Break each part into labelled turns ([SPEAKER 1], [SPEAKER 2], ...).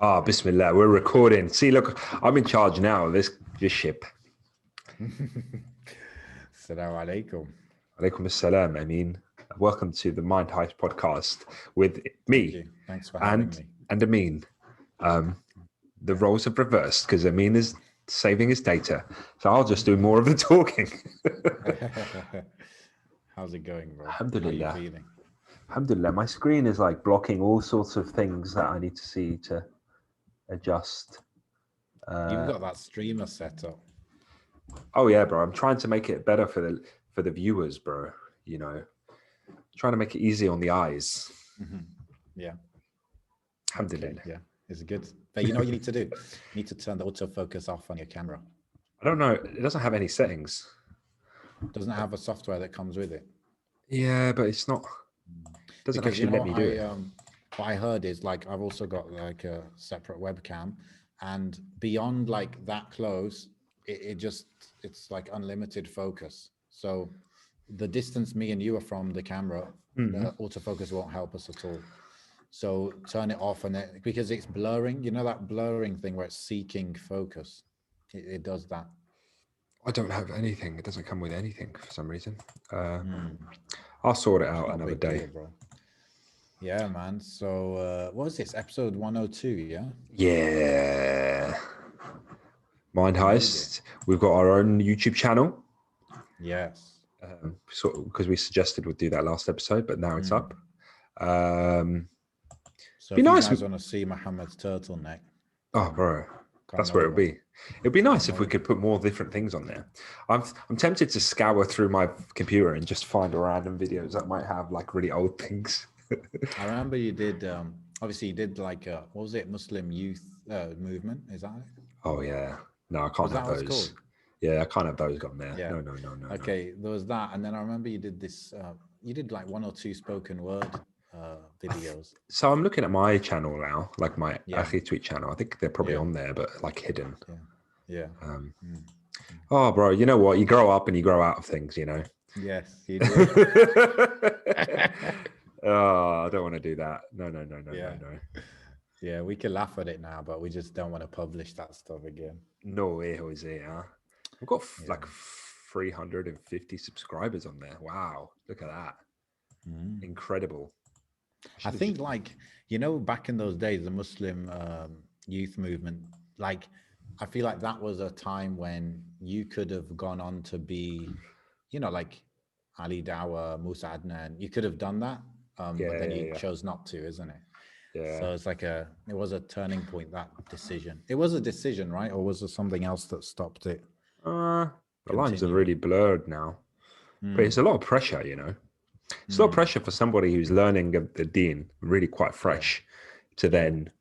[SPEAKER 1] Ah, Bismillah, we're recording. See, look, I'm in charge now of this ship.
[SPEAKER 2] Assalamu alaikum.
[SPEAKER 1] Alaikum assalam, I mean. Welcome to the Mind Heist podcast with
[SPEAKER 2] Thank
[SPEAKER 1] me
[SPEAKER 2] you. Thanks for having
[SPEAKER 1] and
[SPEAKER 2] me.
[SPEAKER 1] and Amin. The roles have reversed because Amin is saving his data. So I'll just do more of the talking.
[SPEAKER 2] How's it going, bro? How are you
[SPEAKER 1] Alhamdulillah.
[SPEAKER 2] feeling?
[SPEAKER 1] Alhamdulillah. My screen is like blocking all sorts of things that I need to see to adjust.
[SPEAKER 2] You've got that streamer set up.
[SPEAKER 1] Oh yeah, bro. I'm trying to make it better for the viewers, bro. You know, trying to make it easy on the eyes.
[SPEAKER 2] Yeah.
[SPEAKER 1] Alhamdulillah.
[SPEAKER 2] Okay. Yeah, it's good. But you know what you need to do? You need to turn the autofocus off on your camera.
[SPEAKER 1] I don't know. It doesn't have any settings.
[SPEAKER 2] Doesn't have a software that comes with it.
[SPEAKER 1] Yeah, but it's not. It doesn't
[SPEAKER 2] Because
[SPEAKER 1] actually let me do it.
[SPEAKER 2] What I heard is like I've also got like a separate webcam, and beyond like that close, it's like unlimited focus. So the distance me and you are from the camera, the autofocus won't help us at all. So turn it off, and because it's blurring, you know that blurring thing where it's seeking focus, it does that.
[SPEAKER 1] I don't have anything. It doesn't come with anything for some reason. I'll sort it out
[SPEAKER 2] Not a
[SPEAKER 1] another
[SPEAKER 2] big
[SPEAKER 1] day.
[SPEAKER 2] deal, bro. Yeah, man. So what was this, episode 102? Yeah.
[SPEAKER 1] Yeah. Mind
[SPEAKER 2] We made
[SPEAKER 1] Heist. We've got our own YouTube channel.
[SPEAKER 2] Yes.
[SPEAKER 1] Sort of because we suggested we'd do that last episode, but now it's up.
[SPEAKER 2] So
[SPEAKER 1] Be
[SPEAKER 2] if
[SPEAKER 1] nice.
[SPEAKER 2] you guys want to see Muhammad's turtleneck,
[SPEAKER 1] Oh, bro. That's where it'll be. It'd be nice if we could put more different things on there. I'm tempted to scour through my computer and just find random videos that might have like really old things.
[SPEAKER 2] I remember you did. Obviously, you did like what was it? Muslim youth movement. Is that it?
[SPEAKER 1] Oh yeah. No, I can't
[SPEAKER 2] Was that
[SPEAKER 1] have
[SPEAKER 2] what it's
[SPEAKER 1] those.
[SPEAKER 2] called?
[SPEAKER 1] Yeah, I can't have those on there.
[SPEAKER 2] Yeah.
[SPEAKER 1] No.
[SPEAKER 2] Okay, there was that, and then I remember you did this. You did like 1 or 2 spoken word videos.
[SPEAKER 1] So I'm looking at my channel now, like my
[SPEAKER 2] Yeah.
[SPEAKER 1] Akhi tweet channel. I think they're probably
[SPEAKER 2] Yeah.
[SPEAKER 1] on there, but like hidden.
[SPEAKER 2] Yeah.
[SPEAKER 1] Oh, bro, you know what? You grow up and you grow out of things, you know.
[SPEAKER 2] Yes, you do.
[SPEAKER 1] Oh, I don't want to do that. No.
[SPEAKER 2] Yeah, we can laugh at it now, but we just don't want to publish that stuff again.
[SPEAKER 1] No way, Jose. Huh? We've got like 350 subscribers on there. Wow, look at that. Incredible.
[SPEAKER 2] I think like, you know, back in those days, the Muslim youth movement, like, I feel like that was a time when you could have gone on to be, you know, like Ali Dawa, Musa Adnan, you could have done that. But then you chose not to, isn't it?
[SPEAKER 1] Yeah.
[SPEAKER 2] So it's like it was a turning point, that decision. It was a decision, right? Or was there something else that stopped it?
[SPEAKER 1] The lines are really blurred now. But it's a lot of pressure, you know. It's a lot of pressure for somebody who's learning the deen, really quite fresh, to then,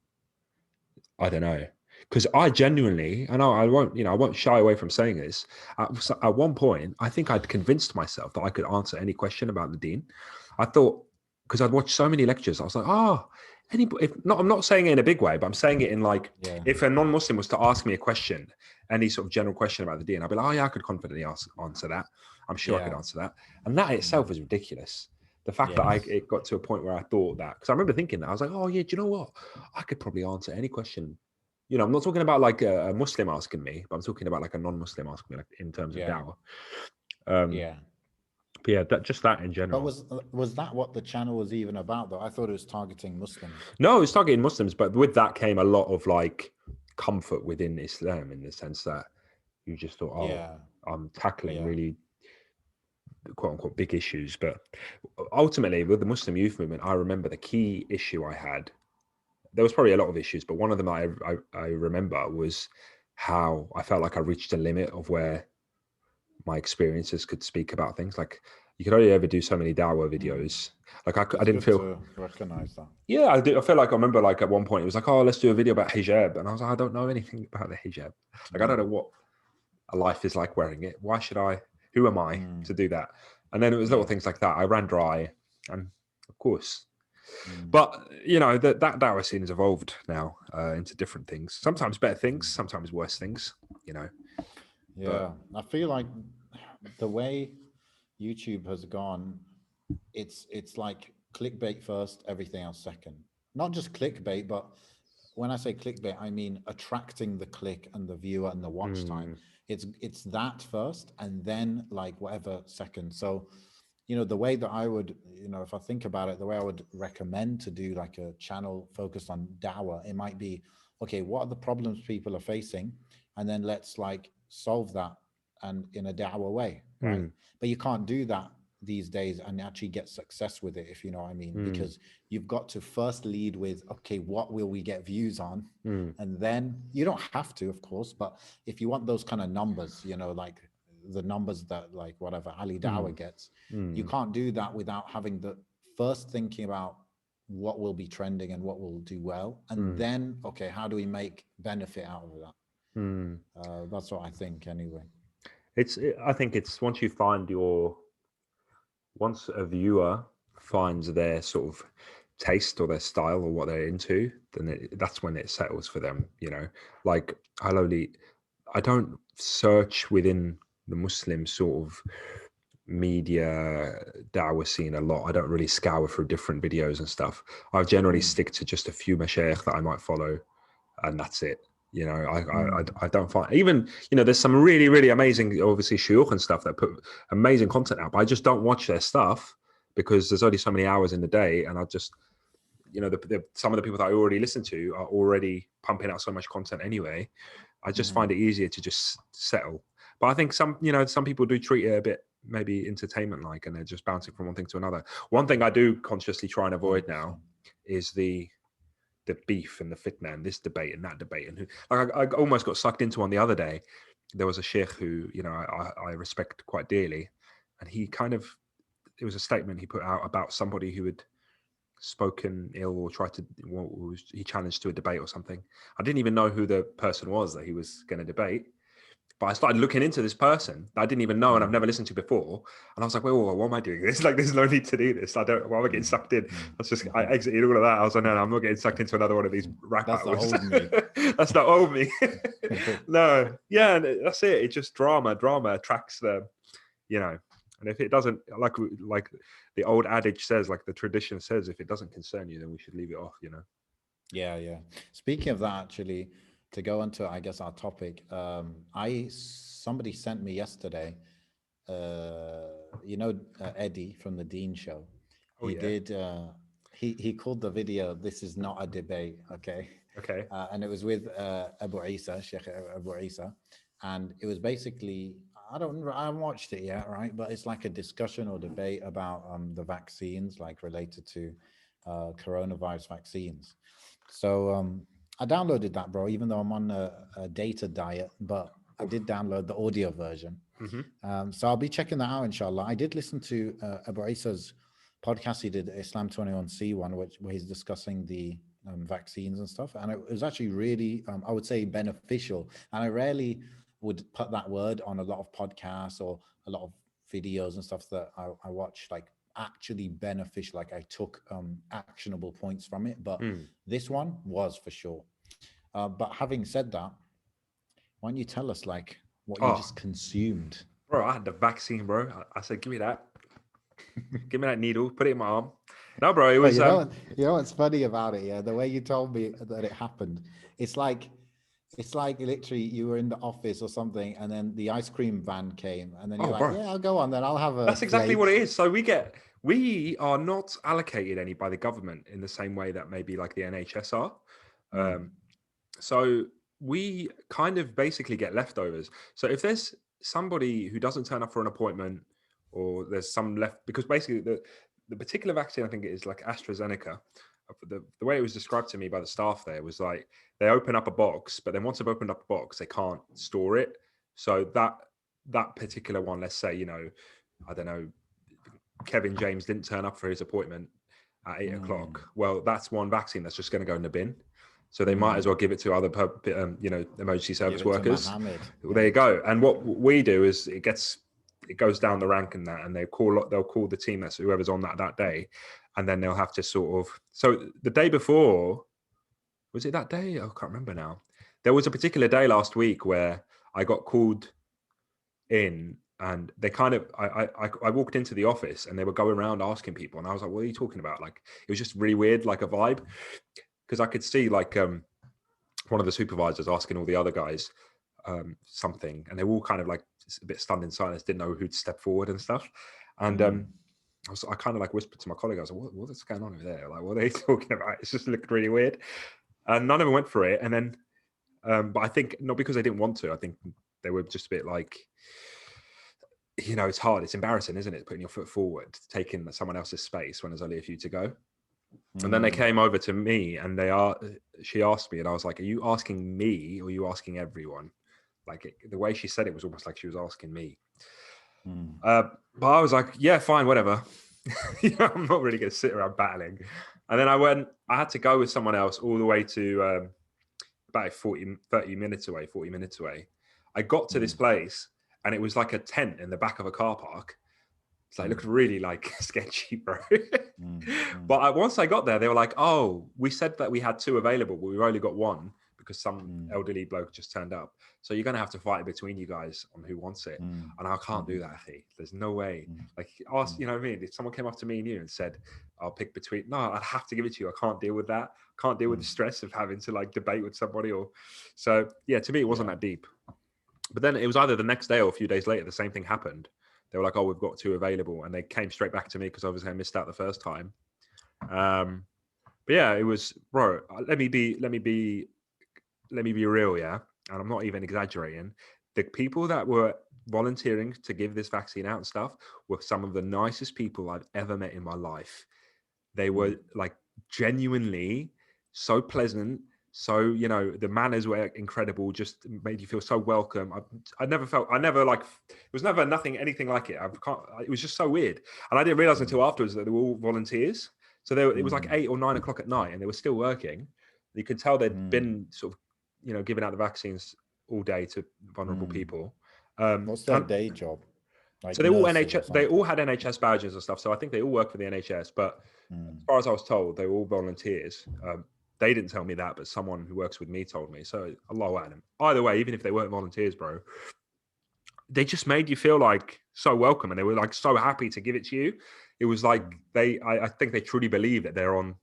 [SPEAKER 1] I don't know. Because I genuinely, and I won't shy away from saying this. At one point, I think I'd convinced myself that I could answer any question about the deen. I thought, because I'd watched so many lectures, I was like, I'm not saying it in a big way, but I'm saying it in like, if a non-Muslim was to ask me a question, any sort of general question about the deen, I'd be like, oh yeah, I could confidently answer that. I'm sure I could answer that. And that itself is ridiculous. The fact that it got to a point where I thought that, because I remember thinking that, I was like, oh yeah, do you know what? I could probably answer any question. You know, I'm not talking about like a Muslim asking me, but I'm talking about like a non-Muslim asking me, like in terms of dawah. But yeah, that in general.
[SPEAKER 2] But was that what the channel was even about, though? I thought it was targeting Muslims.
[SPEAKER 1] No, it was targeting Muslims, but with that came a lot of like comfort within Islam, in the sense that you just thought, I'm tackling really quote unquote big issues. But ultimately, with the Muslim youth movement, I remember the key issue I had. There was probably a lot of issues, but one of them I remember was how I felt like I reached a limit of where my experiences could speak about things. Like, you could only ever do so many dawah videos. Like I didn't feel
[SPEAKER 2] to recognize that.
[SPEAKER 1] Yeah, I feel like I remember like at one point it was like, oh, let's do a video about hijab, and I was like, I don't know anything about the hijab. Like I don't know what a life is like wearing it. Why should I? Who am I to do that? And then it was little things like that. I ran dry, and of course. But you know that dawah scene has evolved now into different things. Sometimes better things, sometimes worse things. You know.
[SPEAKER 2] Yeah, I feel like the way YouTube has gone, it's like clickbait first, everything else second. Not just clickbait, but when I say clickbait, I mean attracting the click and the viewer and the watch time. It's that first, and then like whatever second. So, the way that I would, if I think about it, the way I would recommend to do like a channel focused on dawah, it might be, okay, what are the problems people are facing, and then let's like solve that, and in a dawah way, right? But you can't do that these days and actually get success with it, if you know what I mean, because you've got to first lead with, okay, what will we get views on? And then you don't have to, of course, but if you want those kind of numbers, like the numbers that like whatever Ali Dawah gets, you can't do that without having the first thinking about what will be trending and what will do well, and then, okay, how do we make benefit out of that? That's what I think anyway.
[SPEAKER 1] I think it's once a viewer finds their sort of taste or their style or what they're into, then that's when it settles for them. Like I don't search within the Muslim sort of media dawah scene a lot. I don't really scour through different videos and stuff. I generally stick to just a few mashaykh that I might follow, and that's it. I don't find, even, there's some really, really amazing, obviously, shuyukh and stuff that put amazing content out, but I just don't watch their stuff because there's only so many hours in the day, and I just, some of the people that I already listen to are already pumping out so much content anyway. I just find it easier to just settle. But I think some people do treat it a bit maybe entertainment like, and they're just bouncing from one thing to another. One thing I do consciously try and avoid now is the beef and the fitna and this debate and that debate, and I almost got sucked into one the other day. There was a sheikh who I respect quite dearly, and it was a statement he put out about somebody who had spoken ill or he challenged to a debate or something. I didn't even know who the person was that he was going to debate, but I started looking into this person that I didn't even know and I've never listened to before. And I was like, whoa, why am I doing this? Like, there's no need to do this. Why am I getting sucked in? I exited all of that. I was like, no, I'm not getting sucked into another one of these rap battles.
[SPEAKER 2] That's the old me.
[SPEAKER 1] That's the old me. No, yeah, and that's it. It's just drama. Drama attracts and if it doesn't, like the old adage says, like the tradition says, if it doesn't concern you, then we should leave it off,
[SPEAKER 2] Yeah. Speaking of that, actually, to go into, I guess, our topic, somebody sent me yesterday, Eddie from the Dean Show. He called the video "This is not a debate," okay?
[SPEAKER 1] Okay.
[SPEAKER 2] And it was with Abu Isa, Sheikh Abu Isa, and it was basically, I haven't watched it yet, right? But it's like a discussion or debate about the vaccines, like related to coronavirus vaccines. So I downloaded that, bro, even though I'm on a data diet, but I did download the audio version. So I'll be checking that out, inshallah. I did listen to Abu Isa's podcast. He did Islam 21C one, where he's discussing the vaccines and stuff. And it was actually really, I would say, beneficial. And I rarely would put that word on a lot of podcasts or a lot of videos and stuff that I watch, like actually beneficial, like I took actionable points from it, but this one was for sure. But having said that, why don't you tell us like what you just consumed?
[SPEAKER 1] Bro, I had the vaccine, bro. I said, give me that. Give me that needle, put it in my arm. No, bro, it was
[SPEAKER 2] you know what's funny about it, yeah, the way you told me that it happened, it's like literally you were in the office or something, and then the ice cream van came, and then you're like, bro, yeah, I'll go on, then I'll have a
[SPEAKER 1] That's exactly what it is. So we are not allocated any by the government in the same way that maybe like the NHS are. So we kind of basically get leftovers. So if there's somebody who doesn't turn up for an appointment, or there's some left, because basically the particular vaccine, I think it is like AstraZeneca. The way it was described to me by the staff there was like they open up a box, but then once they've opened up a box, they can't store it. So that particular one, let's say, I don't know, Kevin James didn't turn up for his appointment at 8 o'clock. Well, that's one vaccine that's just going to go in the bin. So they might as well give it to other, emergency service workers. Well, there you go. And what we do is it goes down the rank in that, and they'll call the team, that's whoever's on that day, and then they'll have to sort of. So the day before, was it that day? I can't remember now. There was a particular day last week where I got called in, and they kind of, I walked into the office and they were going around asking people, and I was like, what are you talking about? Like, it was just really weird, like a vibe, because I could see like one of the supervisors asking all the other guys something, and they were all kind of like a bit stunned in silence, didn't know who'd step forward and stuff. And I kind of like whispered to my colleague, I was like, what's going on over there? Like, what are they talking about? It's just looked really weird. And none of them went for it. And then, but I think not because they didn't want to, I think they were just a bit like, you know, it's hard. It's embarrassing, isn't it? Putting your foot forward, taking someone else's space when there's only a few to go. And then they came over to me and she asked me, and I was like, are you asking me or are you asking everyone? Like the way she said it was almost like she was asking me. But I was like, yeah, fine, whatever. You know, I'm not really going to sit around battling. And then I had to go with someone else all the way to about 30 minutes away, 40 minutes away. I got to this place and it was like a tent in the back of a car park. So it looked really like sketchy, bro. But once I got there, they were like, oh, we said that we had 2 available, but we've only got 1 because some elderly bloke just turned up. So you're going to have to fight between you guys on who wants it. And I can't do that, hey. There's no way. Like, you know what I mean? If someone came up to me and you and said, I'll pick between, no, I'd have to give it to you. I can't deal with that. Can't deal with the stress of having to like debate with somebody so yeah, to me, it wasn't that deep. But then it was either the next day or a few days later, the same thing happened. They were like, oh, we've got 2 available. And they came straight back to me because obviously I missed out the first time. But yeah, it was, bro, let me be real. Yeah. And I'm not even exaggerating. The people that were volunteering to give this vaccine out and stuff were some of the nicest people I've ever met in my life. They were like genuinely so pleasant. So, you know, the manners were incredible, just made you feel so welcome. It was never anything like it. It was just so weird. And I didn't realize until afterwards that they were all volunteers. So it was like 8 or 9 o'clock at night and they were still working. You could tell they'd been sort of, you know, giving out the vaccines all day to vulnerable people.
[SPEAKER 2] What's their day job? Like
[SPEAKER 1] so they all they all had NHS badges and stuff. So I think they all work for the NHS. But as far as I was told, they were all volunteers. They didn't tell me that, but someone who works with me told me. So Allahu A'lam. Either way, even if they weren't volunteers, bro, they just made you feel like so welcome, and they were like so happy to give it to you. It was like I think they truly believe that they're on.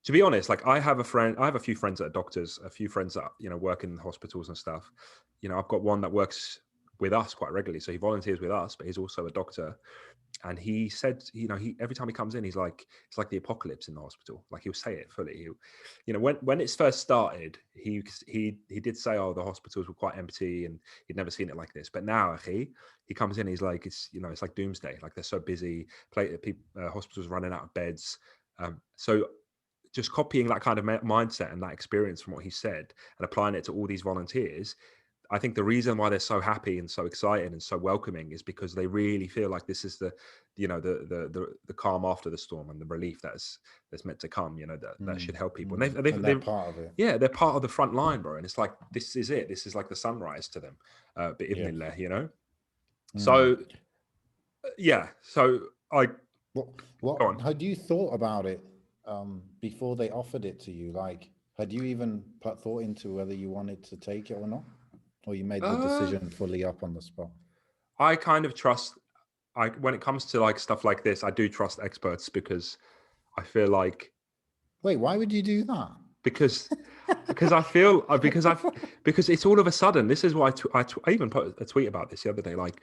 [SPEAKER 1] To be honest, like I have a few friends that are doctors, a few friends that, you know, work in hospitals and stuff. You know, I've got one that works with us quite regularly. So he volunteers with us, but he's also a doctor. And he said, you know, every time he comes in, he's like, it's like the apocalypse in the hospital. Like he'll say it fully. You know, when it first started, he did say, oh, the hospitals were quite empty and he'd never seen it like this. But now he comes in, he's like, it's like doomsday. Like they're so busy, hospitals running out of beds. So just copying that kind of mindset and that experience from what he said and applying it to all these volunteers, I think the reason why they're so happy and so excited and so welcoming is because they really feel like this is the calm after the storm and the relief that's meant to come. You know, that should help people. And they're part of it. Yeah, they're part of the front line, bro. And it's like this is it. This is like the sunrise to them. Bi'idhnillah, you know. So yeah. So
[SPEAKER 2] what had you thought about it before they offered it to you? Like, had you even put thought into whether you wanted to take it or not? Or you made the decision fully up on the spot?
[SPEAKER 1] I kind of trust, when it comes to like stuff like this, I do trust experts because I feel like.
[SPEAKER 2] Wait, why would you do that?
[SPEAKER 1] Because I feel because it's all of a sudden. This is why I even put a tweet about this the other day. Like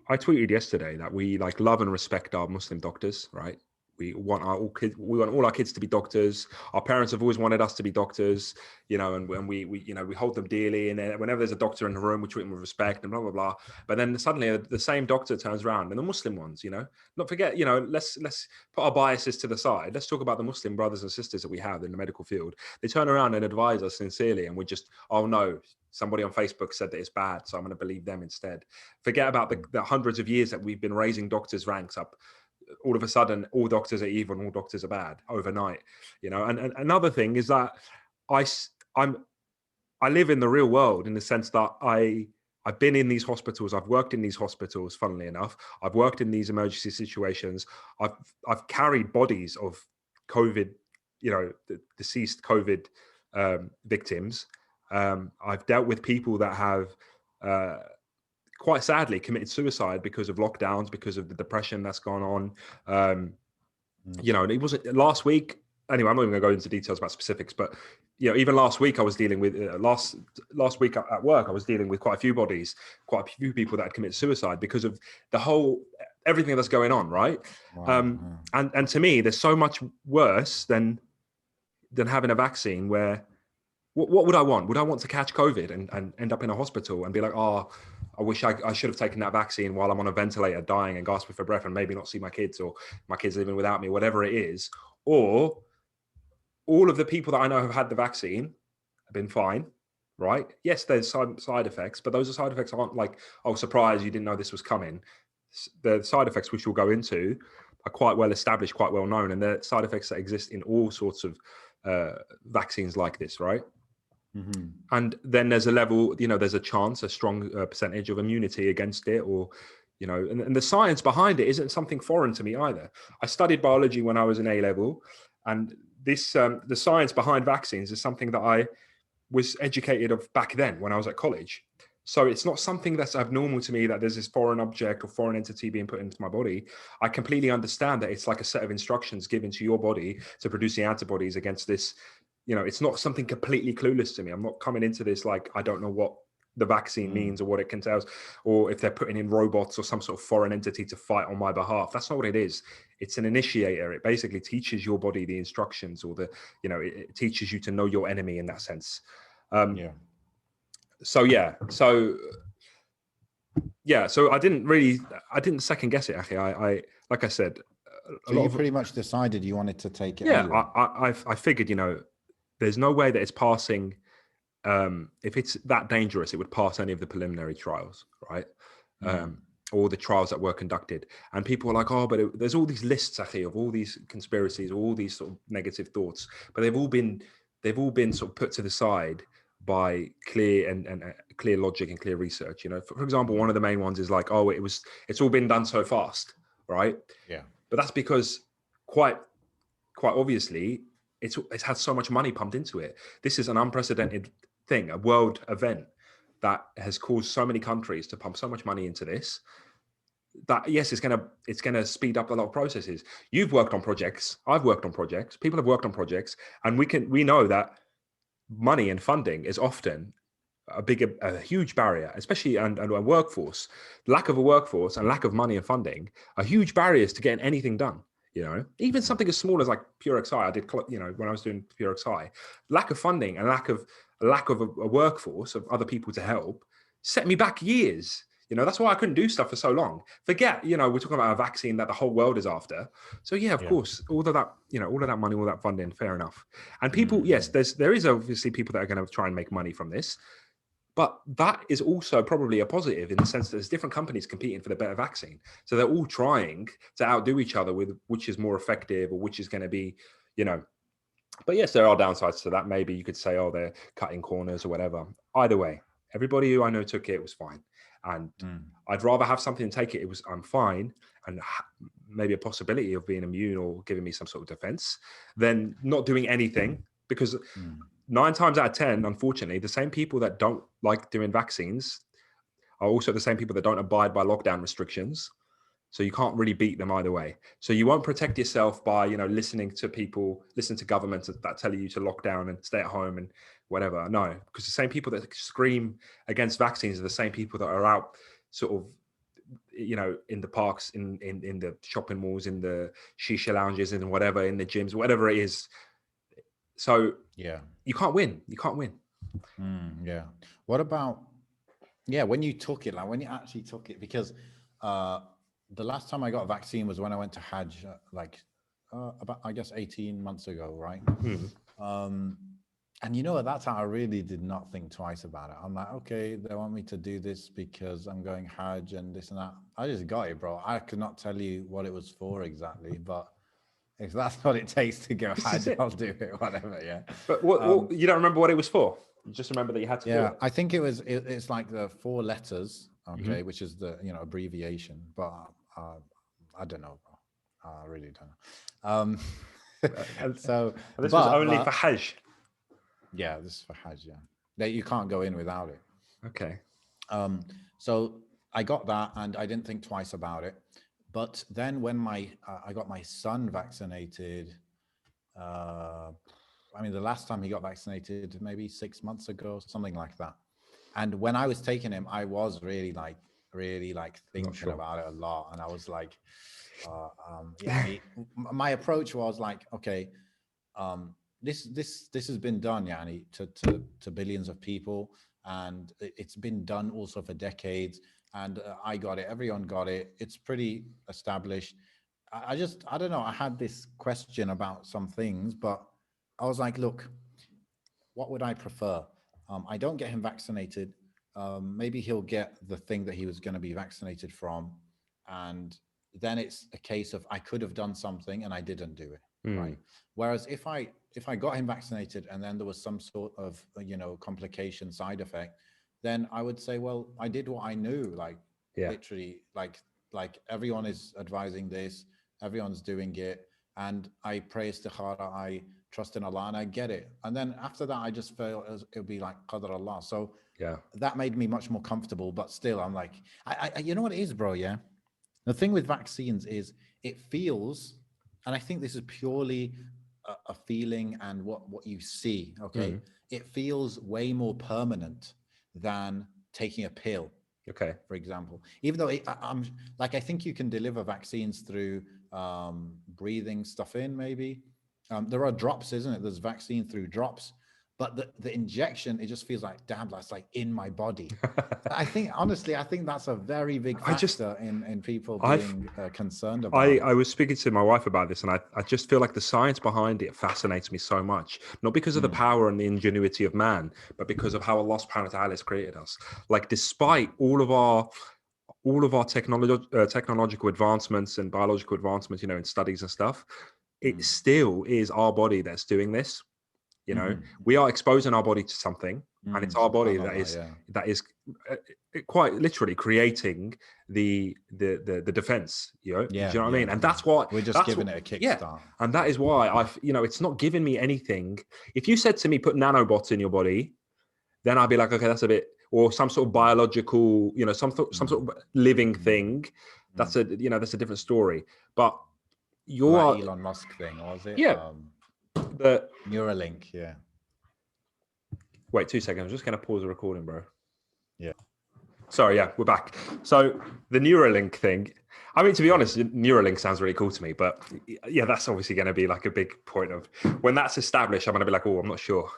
[SPEAKER 1] I tweeted yesterday that we like love and respect our Muslim doctors, right? We want all our kids to be doctors. Our parents have always wanted us to be doctors, you know, and we you know, we hold them dearly. And then whenever there's a doctor in the room, we treat them with respect and blah, blah, blah. But then suddenly the same doctor turns around, and the Muslim ones, you know, not forget, you know, let's put our biases to the side. Let's talk about the Muslim brothers and sisters that we have in the medical field. They turn around and advise us sincerely, and we just, oh no, somebody on Facebook said that it's bad, so I'm going to believe them instead. Forget about the hundreds of years that we've been raising doctors' ranks up. All of a sudden, all doctors are evil and all doctors are bad overnight, you know. And another thing is that I live in the real world in the sense that I've been in these hospitals. I've worked in these hospitals. Funnily enough, I've worked in these emergency situations. I've carried bodies of COVID, you know, deceased COVID victims. I've dealt with people that have. Quite sadly committed suicide because of lockdowns, because of the depression that's gone on. You know, and it wasn't last week. anyway, I'm not even going to go into details about specifics, but even last week I was dealing with last week at work, I was dealing with quite a few people that had committed suicide because of everything that's going on, right?
[SPEAKER 2] Wow.
[SPEAKER 1] And to me, there's so much worse than having a vaccine where what would I want? Would I want to catch COVID and end up in a hospital and be like, oh, I wish I should have taken that vaccine while I'm on a ventilator dying and gasping for breath and maybe not see my kids, or my kids living without me, whatever it is? Or all of the people that I know have had the vaccine have been fine, right? Yes, there's side effects, but those side effects aren't like, oh, surprise, you didn't know this was coming. The side effects, which we'll go into, are quite well established, quite well known, and they're side effects that exist in all sorts of vaccines like this, right?
[SPEAKER 2] Mm-hmm.
[SPEAKER 1] And then there's a level, there's a strong percentage of immunity against it, or, and the science behind it isn't something foreign to me either. I studied biology when I was in A level, and this, the science behind vaccines is something that I was educated of back then when I was at college. So it's not something that's abnormal to me that there's this foreign object or foreign entity being put into my body. I completely understand that it's like a set of instructions given to your body to produce the antibodies against this. It's not something completely clueless to me. I'm not coming into this like I don't know what the vaccine means or what it contains, or if they're putting in robots or some sort of foreign entity to fight on my behalf. That's not what it is. It's an initiator. It basically teaches your body the instructions, or it teaches you to know your enemy in that sense. So I didn't second guess it, actually. I like I said,
[SPEAKER 2] so you pretty much decided you wanted to take it anyway.
[SPEAKER 1] I figured, there's no way that it's passing. If it's that dangerous, it would pass any of the preliminary trials, right? Or the trials that were conducted. And people were like, oh, but there's all these lists, actually, of all these conspiracies, all these sort of negative thoughts, but they've all been sort of put to the side by clear and clear logic and clear research. For example, one of the main ones is like, oh, it's all been done so fast, right?
[SPEAKER 2] Yeah.
[SPEAKER 1] But that's because quite obviously it's had so much money pumped into it. This is an unprecedented thing, a world event that has caused so many countries to pump so much money into this, that yes, it's gonna speed up a lot of processes. You've worked on projects, I've worked on projects, people have worked on projects, and we know that money and funding is often a huge barrier, especially and a workforce. Lack of a workforce and lack of money and funding are huge barriers to getting anything done. Even something as small as like PureXI. I did, when I was doing PureXI, lack of funding and lack of a workforce of other people to help set me back years. That's why I couldn't do stuff for so long. Forget, we're talking about a vaccine that the whole world is after. So yeah, of course, all of that money, all that funding, fair enough. And people, yes, there is obviously people that are going to try and make money from this. But that is also probably a positive in the sense that there's different companies competing for the better vaccine. So they're all trying to outdo each other with which is more effective or which is going to be, But yes, there are downsides to that. Maybe you could say, oh, they're cutting corners or whatever. Either way, everybody who I know took it was fine. And I'd rather have something to take it. I'm fine. And maybe a possibility of being immune or giving me some sort of defense than not doing anything, because 9 times out of 10, unfortunately, the same people that don't like doing vaccines are also the same people that don't abide by lockdown restrictions. So you can't really beat them either way. So you won't protect yourself by, listening to governments that tell you to lock down and stay at home and whatever. No, because the same people that scream against vaccines are the same people that are out sort of, in the parks, in the shopping malls, in the shisha lounges, and whatever, in the gyms, whatever it is. So you can't win.
[SPEAKER 2] What about, when you took it, like when you actually took it, because the last time I got a vaccine was when I went to Hajj, about, I guess, 18 months ago, right? And at that time, I really did not think twice about it. I'm like, okay, they want me to do this because I'm going Hajj and this and that. I just got it, bro. I could not tell you what it was for exactly, but if that's what it takes to go Hajj, I'll do it, whatever, yeah.
[SPEAKER 1] But what you don't remember what it was for? You just remember that you had to do it?
[SPEAKER 2] I think it's like the 4 letters, okay, which is the, abbreviation, but I don't know, bro. I really don't know. So
[SPEAKER 1] this was only for Hajj.
[SPEAKER 2] Yeah, this is for Hajj. Yeah, that you can't go in without it.
[SPEAKER 1] Okay.
[SPEAKER 2] So I got that, and I didn't think twice about it. But then when I got my son vaccinated, I mean, the last time he got vaccinated, maybe 6 months ago, something like that. And when I was taking him, I was really like
[SPEAKER 1] I'm not
[SPEAKER 2] thinking
[SPEAKER 1] sure.
[SPEAKER 2] about it a lot. And I was like, yeah, my approach was like, okay, this has been done, yani, to billions of people, and it's been done also for decades. And I got it, everyone got it. It's pretty established. I don't know. I had this question about some things, but I was like, look, what would I prefer? I don't get him vaccinated. Maybe he'll get the thing that he was going to be vaccinated from, and then it's a case of I could have done something and I didn't do it, right? Whereas if I got him vaccinated and then there was some sort of complication, side effect, then I would say, well, I did what I knew, like
[SPEAKER 1] Yeah.
[SPEAKER 2] literally, like everyone is advising this, everyone's doing it, and I pray istikhara, I trust in Allah, and I get it. And then after that, I just felt it'll be like qadar Allah. So
[SPEAKER 1] Yeah.
[SPEAKER 2] that made me much more comfortable. But still, I'm like, you know what it is, bro? Yeah. The thing with vaccines is it feels, and I think this is purely a feeling and what you see. Okay, it feels way more permanent than taking a pill,
[SPEAKER 1] Okay.
[SPEAKER 2] for example. Even though I'm like, I think you can deliver vaccines through breathing stuff in, maybe. There are drops, isn't it? There's vaccine through drops, but the injection, it just feels like, damn, that's like in my body. I think, honestly, I think that's a very big
[SPEAKER 1] I just,
[SPEAKER 2] factor in people
[SPEAKER 1] I've,
[SPEAKER 2] being concerned about
[SPEAKER 1] I
[SPEAKER 2] it.
[SPEAKER 1] was speaking to my wife about this, and I just feel like the science behind it fascinates me so much. Not because of the
[SPEAKER 2] Mm,
[SPEAKER 1] power and the ingenuity of man, but because of how Allah subhanahu wa ta'ala has created us. Like,
[SPEAKER 2] mm,
[SPEAKER 1] despite all of our technological advancements and biological advancements, in studies and stuff, it
[SPEAKER 2] mm,
[SPEAKER 1] still is our body that's doing this.
[SPEAKER 2] mhm,
[SPEAKER 1] We are exposing our body to something, and it's our body that
[SPEAKER 2] subhanallah,
[SPEAKER 1] is
[SPEAKER 2] yeah.
[SPEAKER 1] uh, quite literally creating the defense. Do you
[SPEAKER 2] Yeah,
[SPEAKER 1] know what I
[SPEAKER 2] yeah,
[SPEAKER 1] mean? And
[SPEAKER 2] yeah. We're just
[SPEAKER 1] that's what
[SPEAKER 2] giving it a
[SPEAKER 1] yeah.
[SPEAKER 2] kickstart.
[SPEAKER 1] And that is why it's not giving me anything. If you said to me, put nanobots in your body, then I'd be like, okay, that's a bit, or some sort of
[SPEAKER 2] Mm,
[SPEAKER 1] biological, some
[SPEAKER 2] mm,
[SPEAKER 1] sort of living
[SPEAKER 2] mm,
[SPEAKER 1] thing.
[SPEAKER 2] mm.
[SPEAKER 1] That's a different story. But you
[SPEAKER 2] That
[SPEAKER 1] are,
[SPEAKER 2] Elon Musk thing, was it?
[SPEAKER 1] yeah, the,
[SPEAKER 2] Neuralink, yeah.
[SPEAKER 1] wait 2 seconds. I'm just going to pause the recording, bro.
[SPEAKER 2] Yeah.
[SPEAKER 1] Sorry, yeah, we're back. So the Neuralink thing, I mean, to be honest, Neuralink sounds really cool to me, but yeah, that's obviously going to be like a big point of when that's established, I'm going to be like, oh, I'm not sure.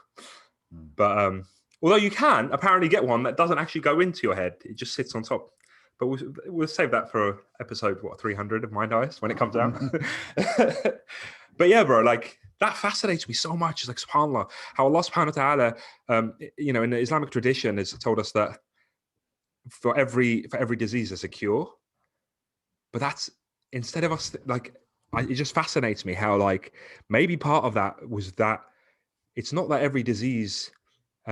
[SPEAKER 2] Mm.
[SPEAKER 1] But although you can apparently get one that doesn't actually go into your head, it just sits on top. But we'll save that for episode 300 of Mind Eyes when it comes out. But yeah, bro, like that fascinates me so much. It's like subhanallah, how Allah subhanahu wa ta'ala, in the Islamic tradition has told us that for every disease there's a cure. But that's instead of us it just fascinates me how like maybe part of that was that it's not that every disease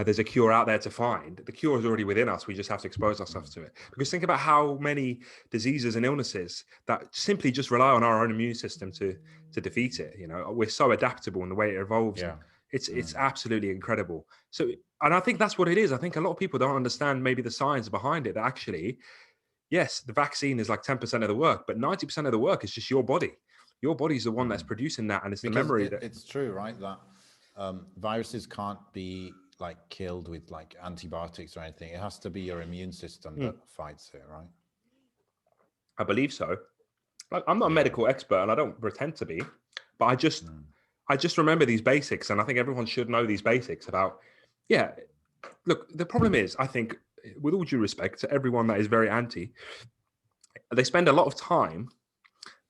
[SPEAKER 1] there's a cure out there to find. The cure is already within us. We just have to expose ourselves to it. Because think about how many diseases and illnesses that simply just rely on our own immune system to defeat it. We're so adaptable in the way it evolves, and
[SPEAKER 2] Yeah.
[SPEAKER 1] it's
[SPEAKER 2] Mm.
[SPEAKER 1] absolutely incredible. So, and I think that's what it is. I think a lot of people don't understand maybe the science behind it. That actually, yes, the vaccine is like 10% of the work, but 90% of the work is just your body. Your body's the one that's
[SPEAKER 2] Mm.
[SPEAKER 1] producing that, and it's the
[SPEAKER 2] Because
[SPEAKER 1] memory that.
[SPEAKER 2] it's true, right? That viruses can't be like killed with like antibiotics or anything. It has to be your immune system that fights it, right?
[SPEAKER 1] I believe so. Like, I'm not a
[SPEAKER 2] Yeah.
[SPEAKER 1] medical expert, and I don't pretend to be, but
[SPEAKER 2] Mm.
[SPEAKER 1] I just remember these basics, and I think everyone should know these basics about. Yeah, look, the problem is, I think, with all due respect to everyone that is very anti, they spend a lot of time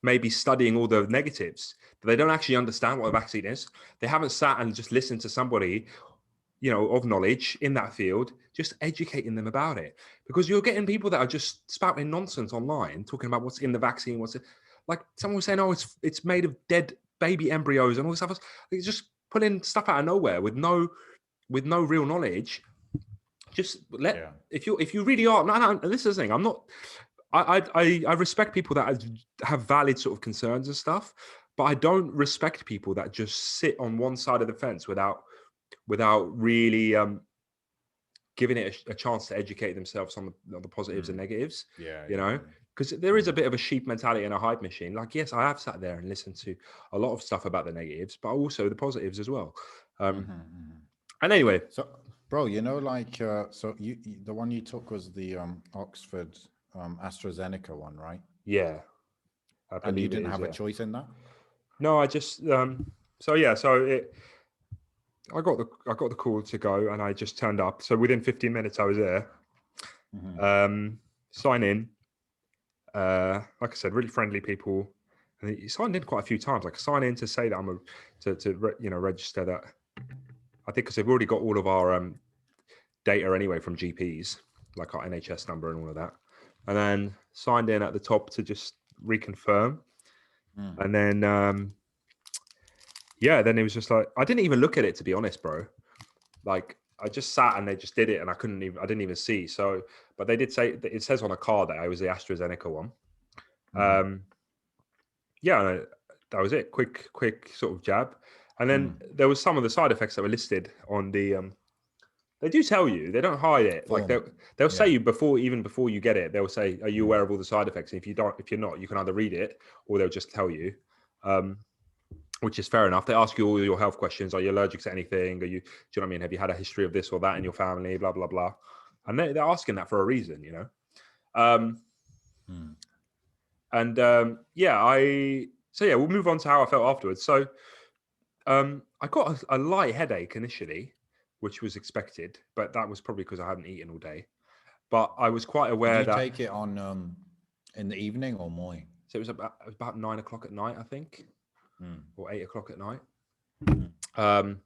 [SPEAKER 1] maybe studying all the negatives, but they don't actually understand what a vaccine is. They haven't sat and just listened to somebody, of knowledge in that field, just educating them about it. Because you're getting people that are just spouting nonsense online, talking about what's in the vaccine, like someone was saying, oh, it's made of dead baby embryos and all this stuff. It's just pulling stuff out of nowhere with no real knowledge. Just
[SPEAKER 2] Yeah.
[SPEAKER 1] if you really are, no, this is the thing. I'm not. I respect people that have valid sort of concerns and stuff, but I don't respect people that just sit on one side of the fence without really giving it a chance to educate themselves on the positives and negatives,
[SPEAKER 2] Yeah,
[SPEAKER 1] you
[SPEAKER 2] yeah,
[SPEAKER 1] know, because there is a bit of a sheep mentality and a hype machine. Like, yes, I have sat there and listened to a lot of stuff about the negatives, but also the positives as well. And anyway,
[SPEAKER 2] So, bro, like, so the one you took was the Oxford AstraZeneca one, right?
[SPEAKER 1] yeah, I
[SPEAKER 2] And you
[SPEAKER 1] believe it
[SPEAKER 2] didn't
[SPEAKER 1] is.
[SPEAKER 2] have a
[SPEAKER 1] Yeah.
[SPEAKER 2] choice in that?
[SPEAKER 1] No, I just so yeah, so I got the call to go, and I just turned up. So within 15 minutes, I was there. Sign in. Like I said, really friendly people. And he signed in quite a few times. Like sign in to say that I'm register that. I think because they've already got all of our data anyway from GPs, like our NHS number and all of that. And then signed in at the top to just reconfirm. And then then it was just like I didn't even look at it, to be honest, bro. Like I just sat and they just did it, and I didn't even see. So, but they did say it says on a card that I was the AstraZeneca one. Yeah, that was it. Quick sort of jab, and then there was some of the side effects that were listed on the. They do tell you; they don't hide it. Like
[SPEAKER 2] Form.
[SPEAKER 1] they'll say you before you get it. They'll say, "Are you aware of all the side effects?" And if you're not, you can either read it or they'll just tell you. Which is fair enough. They ask you all your health questions. Are you allergic to anything? Do you know what I mean? Have you had a history of this or that in your family? Blah, blah, blah. And they're asking that for a reason, you know? We'll move on to how I felt afterwards. So I got a light headache initially, which was expected, but that was probably because I hadn't eaten all day. But I was quite
[SPEAKER 2] Did
[SPEAKER 1] aware
[SPEAKER 2] you
[SPEAKER 1] that.
[SPEAKER 2] take it on in the evening or morning?
[SPEAKER 1] So it was about 9 o'clock at night, I think, or 8 o'clock at night. And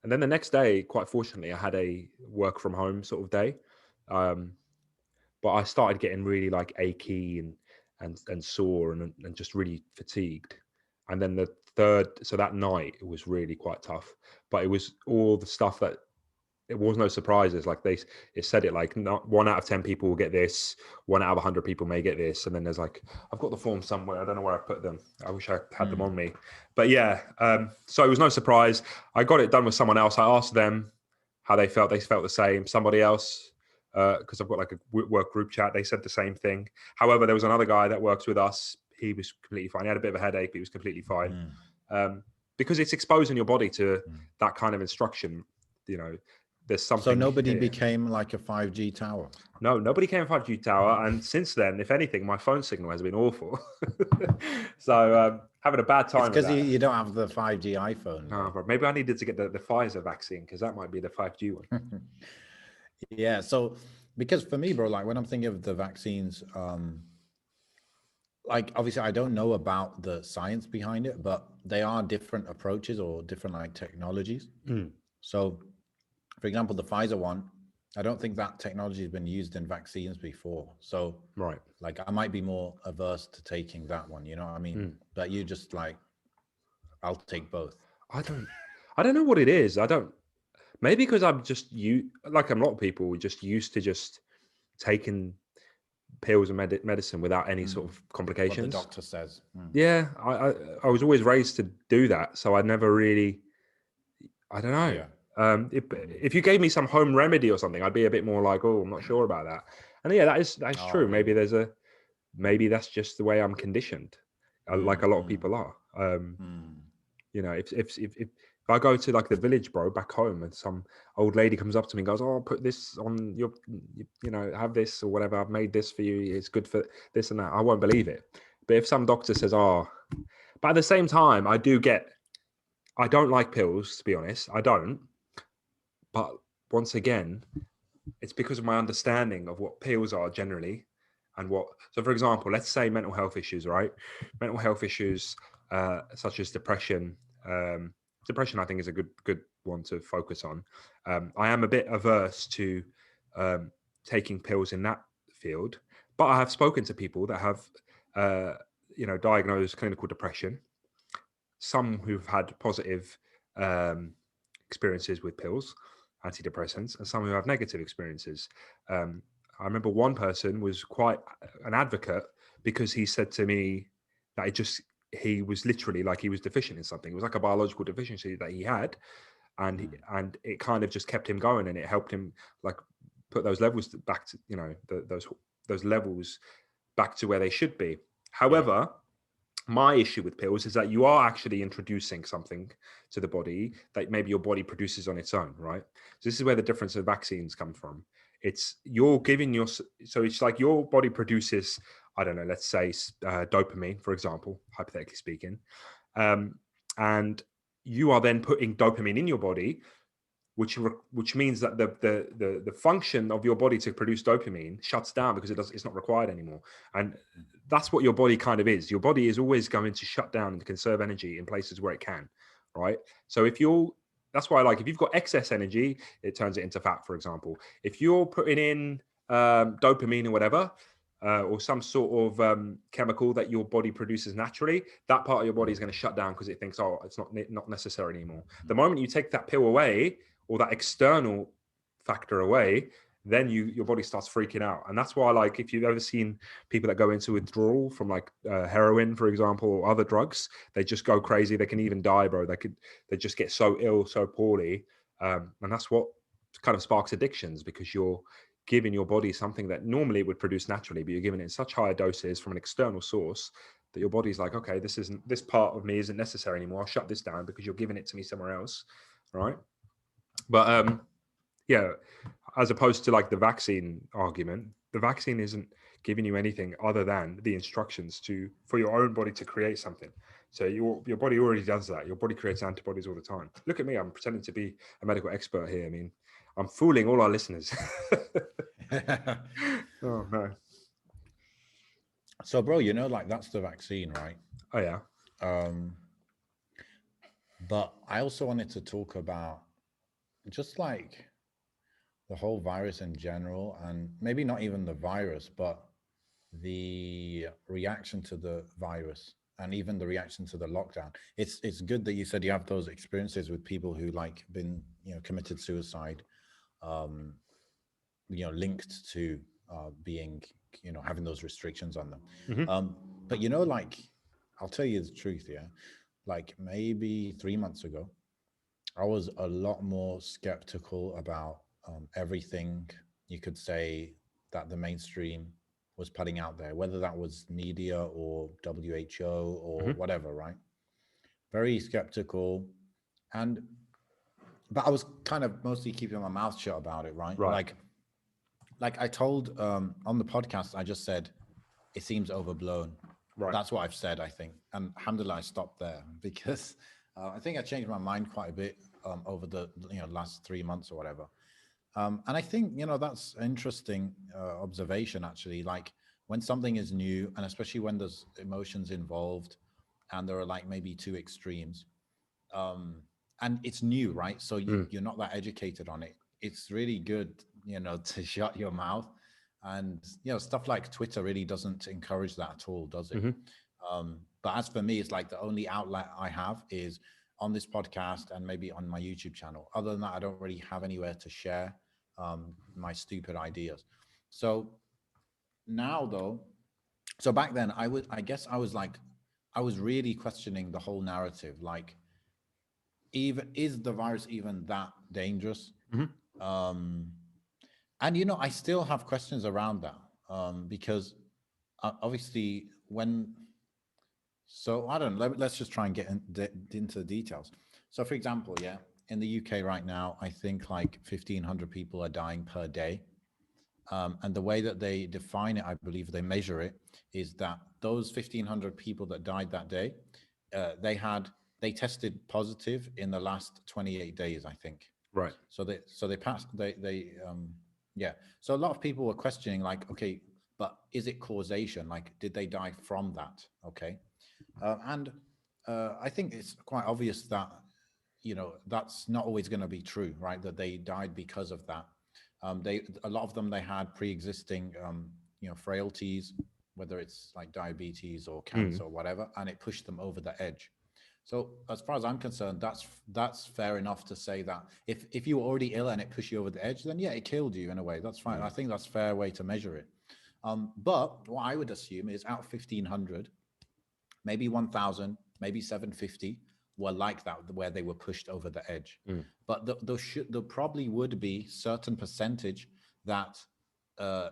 [SPEAKER 1] then the next day, quite fortunately, I had a work from home sort of day. But I started getting really like achy and sore and just really fatigued. And then that night it was really quite tough. But it was all the stuff that it was no surprises. Like it said it like not 1 out of 10 people will get this, 1 out of 100 people may get this, and then there's like I've got the form somewhere. I don't know where I put them. I wish I had them on me. But yeah, so it was no surprise. I got it done with someone else. I asked them how they felt. They felt the same. Somebody else, because I've got like a work group chat. They said the same thing. However, there was another guy that works with us. He was completely fine. He had a bit of a headache, but he was completely fine. Because it's exposing your body to that kind of instruction, you know. There's something.
[SPEAKER 2] So nobody
[SPEAKER 1] here.
[SPEAKER 2] became like a 5G tower?
[SPEAKER 1] No, nobody came 5G tower. And since then, if anything, my phone signal has been awful. So having a bad time.
[SPEAKER 2] It's because you don't have the 5G iPhone.
[SPEAKER 1] No, bro. Maybe I needed to get the Pfizer vaccine because that might be the 5G one.
[SPEAKER 2] Yeah. So because for me, bro, like when I'm thinking of the vaccines, like obviously I don't know about the science behind it, but they are different approaches or different like technologies. So for example, the Pfizer one, I don't think that technology has been used in vaccines before. So
[SPEAKER 1] right,
[SPEAKER 2] like I might be more averse to taking that one, you know what I mean? But you just like, I'll take both.
[SPEAKER 1] I don't know what it is. Maybe because I'm just like a lot of people, we're just used to just taking pills and medicine without any sort of complications.
[SPEAKER 2] What the doctor says.
[SPEAKER 1] Yeah, I was always raised to do that, so I never really. I don't know.
[SPEAKER 2] Yeah.
[SPEAKER 1] If you gave me some home remedy or something, I'd be a bit more like, oh, I'm not sure about that. And yeah, that's true.
[SPEAKER 2] Really?
[SPEAKER 1] Maybe that's just the way I'm conditioned, like a lot of people are. You know, if I go to like the village, bro, back home, and some old lady comes up to me and goes, "Oh, put this on your, have this or whatever. I've made this for you. It's good for this and that." I won't believe it. But if some doctor says, "Oh," but at the same time, I don't like pills, to be honest. I don't. But once again, it's because of my understanding of what pills are generally and so for example, let's say mental health issues, right? Mental health issues such as depression. Depression, I think, is a good one to focus on. I am a bit averse to taking pills in that field, but I have spoken to people that have, diagnosed clinical depression, some who've had positive experiences with pills, antidepressants, and some who have negative experiences. I remember one person was quite an advocate because he said to me that he was literally like he was deficient in something. It was like a biological deficiency that he had, and it kind of just kept him going, and it helped him like put those levels back to, those levels back to where they should be. However, my issue with pills is that you are actually introducing something to the body that maybe your body produces on its own, right? So this is where the difference of vaccines come from. It's you're giving your, so it's like your body produces, I don't know, let's say dopamine, for example, hypothetically speaking, and you are then putting dopamine in your body, which means that the function of your body to produce dopamine shuts down because it's not required anymore. And that's what your body kind of is. Your body is always going to shut down and conserve energy in places where it can, right? So that's why, like, if you've got excess energy, it turns it into fat, for example. If you're putting in dopamine or whatever, or some sort of chemical that your body produces naturally, that part of your body is going to shut down because it thinks, oh, it's not necessary anymore. The moment you take that pill away, or that external factor away, then your body starts freaking out. And that's why, like, if you've ever seen people that go into withdrawal from like heroin, for example, or other drugs, they just go crazy. They can even die, bro. They just get so ill so poorly. And that's what kind of sparks addictions, because you're giving your body something that normally it would produce naturally, but you're giving it in such higher doses from an external source that your body's like, okay, this part of me isn't necessary anymore. I'll shut this down because you're giving it to me somewhere else, right? But yeah, as opposed to like the vaccine argument, the vaccine isn't giving you anything other than the instructions for your own body to create something. So your body already does that. Your body creates antibodies all the time. Look at me, I'm pretending to be a medical expert here. I mean, I'm fooling all our listeners. Oh no.
[SPEAKER 2] So, bro, like that's the vaccine, right?
[SPEAKER 1] Oh yeah.
[SPEAKER 2] But I also wanted to talk about just like the whole virus in general, and maybe not even the virus, but the reaction to the virus and even the reaction to the lockdown. It's good that you said you have those experiences with people who like been committed suicide, linked to being having those restrictions on them.
[SPEAKER 1] Mm-hmm.
[SPEAKER 2] But like, I'll tell you the truth, yeah. Like maybe 3 months ago, I was a lot more skeptical about everything you could say that the mainstream was putting out there, whether that was media or WHO or
[SPEAKER 1] Mm-hmm.
[SPEAKER 2] whatever, right? Very skeptical. But I was kind of mostly keeping my mouth shut about it, right?
[SPEAKER 1] Right.
[SPEAKER 2] Like I told on the podcast, I just said, it seems overblown.
[SPEAKER 1] Right.
[SPEAKER 2] That's what I've said, I think. And alhamdulillah, I stopped there because I think I changed my mind quite a bit over the last 3 months or whatever. And I think that's an interesting observation, actually. Like when something is new, and especially when there's emotions involved, and there are like maybe two extremes, and it's new, right? So you're not that educated on it. It's really good, to shut your mouth. And stuff like Twitter really doesn't encourage that at all, does it?
[SPEAKER 1] Mm-hmm.
[SPEAKER 2] But as for me, it's like the only outlet I have is on this podcast and maybe on my YouTube channel. Other than that, I don't really have anywhere to share my stupid ideas. So now, though, so back then, I guess I was like, I was really questioning the whole narrative. Like, even is the virus even that dangerous?
[SPEAKER 1] Mm-hmm.
[SPEAKER 2] And I still have questions around that because obviously when, so I don't know, let's just try and get into the details. So for example, yeah, in the UK right now, I think like 1,500 people are dying per day. And the way that they define it, I believe they measure it, is that those 1,500 people that died that day, they tested positive in the last 28 days, I think.
[SPEAKER 1] Right.
[SPEAKER 2] So they passed. Yeah. So a lot of people were questioning, like, okay, but is it causation? Like, did they die from that? Okay, and I think it's quite obvious that that's not always going to be true, right? That they died because of that. A lot of them, they had pre-existing frailties, whether it's like diabetes or cancer or whatever, and it pushed them over the edge. So as far as I'm concerned, that's fair enough to say that if you were already ill and it pushed you over the edge, then yeah, it killed you in a way. That's fine. I think that's a fair way to measure it. But what I would assume is out of 1,500, maybe 1,000, maybe 750 were like that, where they were pushed over the edge. But there probably would be certain percentage that, uh,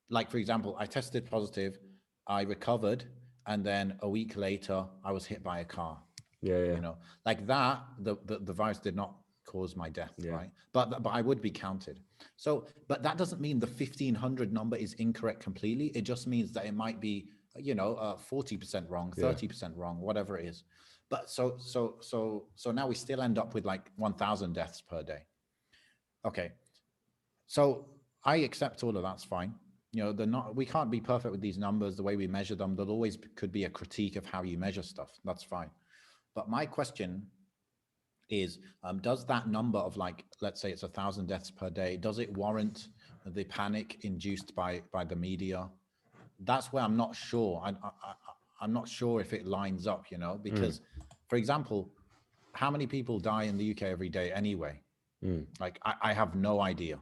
[SPEAKER 2] like for example, I tested positive, I recovered, and then a week later I was hit by a car.
[SPEAKER 1] Yeah, yeah,
[SPEAKER 2] Like that, the virus did not cause my death,
[SPEAKER 1] yeah,
[SPEAKER 2] right? But I would be counted. So, but that doesn't mean the 1,500 number is incorrect completely. It just means that it might be 40% wrong,
[SPEAKER 1] yeah.
[SPEAKER 2] 30% wrong, whatever it is. But so now we still end up with like 1,000 deaths per day. Okay, so I accept all of that's fine. They're not. We can't be perfect with these numbers. The way we measure them, there always could be a critique of how you measure stuff. That's fine. But my question is, does that number of, like, let's say it's 1,000 deaths per day, does it warrant the panic induced by the media? That's where I'm not sure. I'm not sure if it lines up,
[SPEAKER 1] Mm,
[SPEAKER 2] because, for example, how many people die in the UK every day anyway?
[SPEAKER 1] mm,
[SPEAKER 2] Like, I have no idea.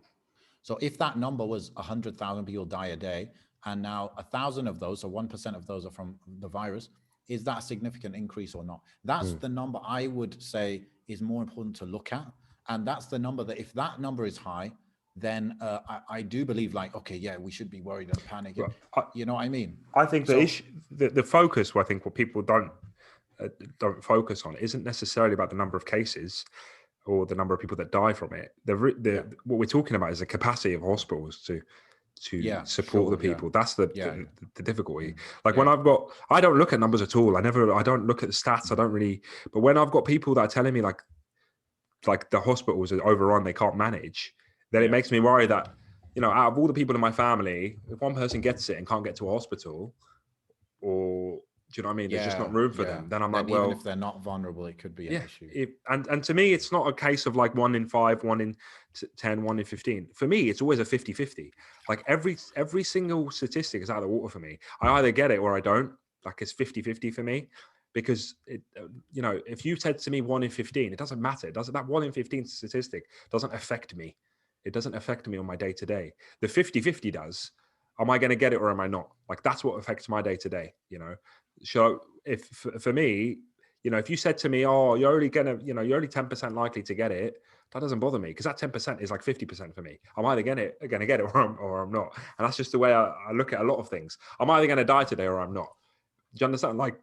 [SPEAKER 2] So if that number was 100,000 people die a day, and now 1,000 of those, so 1% of those are from the virus, is that a significant increase or not? That's
[SPEAKER 1] mm.
[SPEAKER 2] the number I would say is more important to look at. And that's the number that, if that number is high, then I do believe, like, okay, yeah, we should be worried and panic.
[SPEAKER 1] But I,
[SPEAKER 2] You know what I mean?
[SPEAKER 1] I think the
[SPEAKER 2] So
[SPEAKER 1] issue, the focus, I think what people don't focus on isn't necessarily about the number of cases or the number of people that die from it.
[SPEAKER 2] yeah,
[SPEAKER 1] What we're talking about is the capacity of hospitals to
[SPEAKER 2] yeah,
[SPEAKER 1] support the
[SPEAKER 2] sure, yeah,
[SPEAKER 1] people. That's the
[SPEAKER 2] yeah,
[SPEAKER 1] the difficulty.
[SPEAKER 2] mm,
[SPEAKER 1] Like when
[SPEAKER 2] yeah,
[SPEAKER 1] I don't look at numbers at all. I don't look at the stats. I don't really. But when I've got people that are telling me like the hospitals are overrun, they can't manage, then it
[SPEAKER 2] yeah,
[SPEAKER 1] makes me worry that, out of all the people in my family, if one person gets it and can't get to a hospital, or do you know what I mean? There's just
[SPEAKER 2] yeah,
[SPEAKER 1] not room for
[SPEAKER 2] yeah.
[SPEAKER 1] them. Then I'm like,
[SPEAKER 2] Then even
[SPEAKER 1] well,
[SPEAKER 2] if they're not vulnerable, it could be an
[SPEAKER 1] yeah.
[SPEAKER 2] issue.
[SPEAKER 1] And to me, it's not a case of like 1 in 5, 1 in 10, 1 in 15. For me, it's always a 50-50. Like every single statistic is out of the water for me. I either get it or I don't. Like it's 50-50 for me. Because if you said to me 1 in 15, it doesn't matter. It doesn't That 1 in 15 statistic doesn't affect me. It doesn't affect me on my day to day. The 50-50 does. Am I going to get it or am I not? Like that's what affects my day to day. So if for me, if you said to me, "Oh, you're only 10% likely to get it," that doesn't bother me because that 10% is like 50% for me. I'm either going to get it or I'm not, and that's just the way I look at a lot of things. I'm either going to die today or I'm not. Do you understand? Like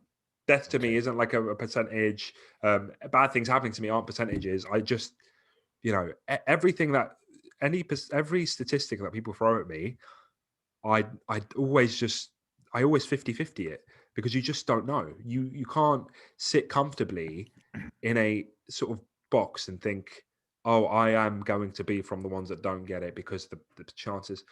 [SPEAKER 1] death to me
[SPEAKER 2] Okay.
[SPEAKER 1] isn't like a percentage. Bad things happening to me aren't percentages. I just, everything that every statistic that people throw at me, I always 50-50 it because you just don't know. You can't sit comfortably in a sort of box and think, oh, I am going to be from the ones that don't get it because the chances,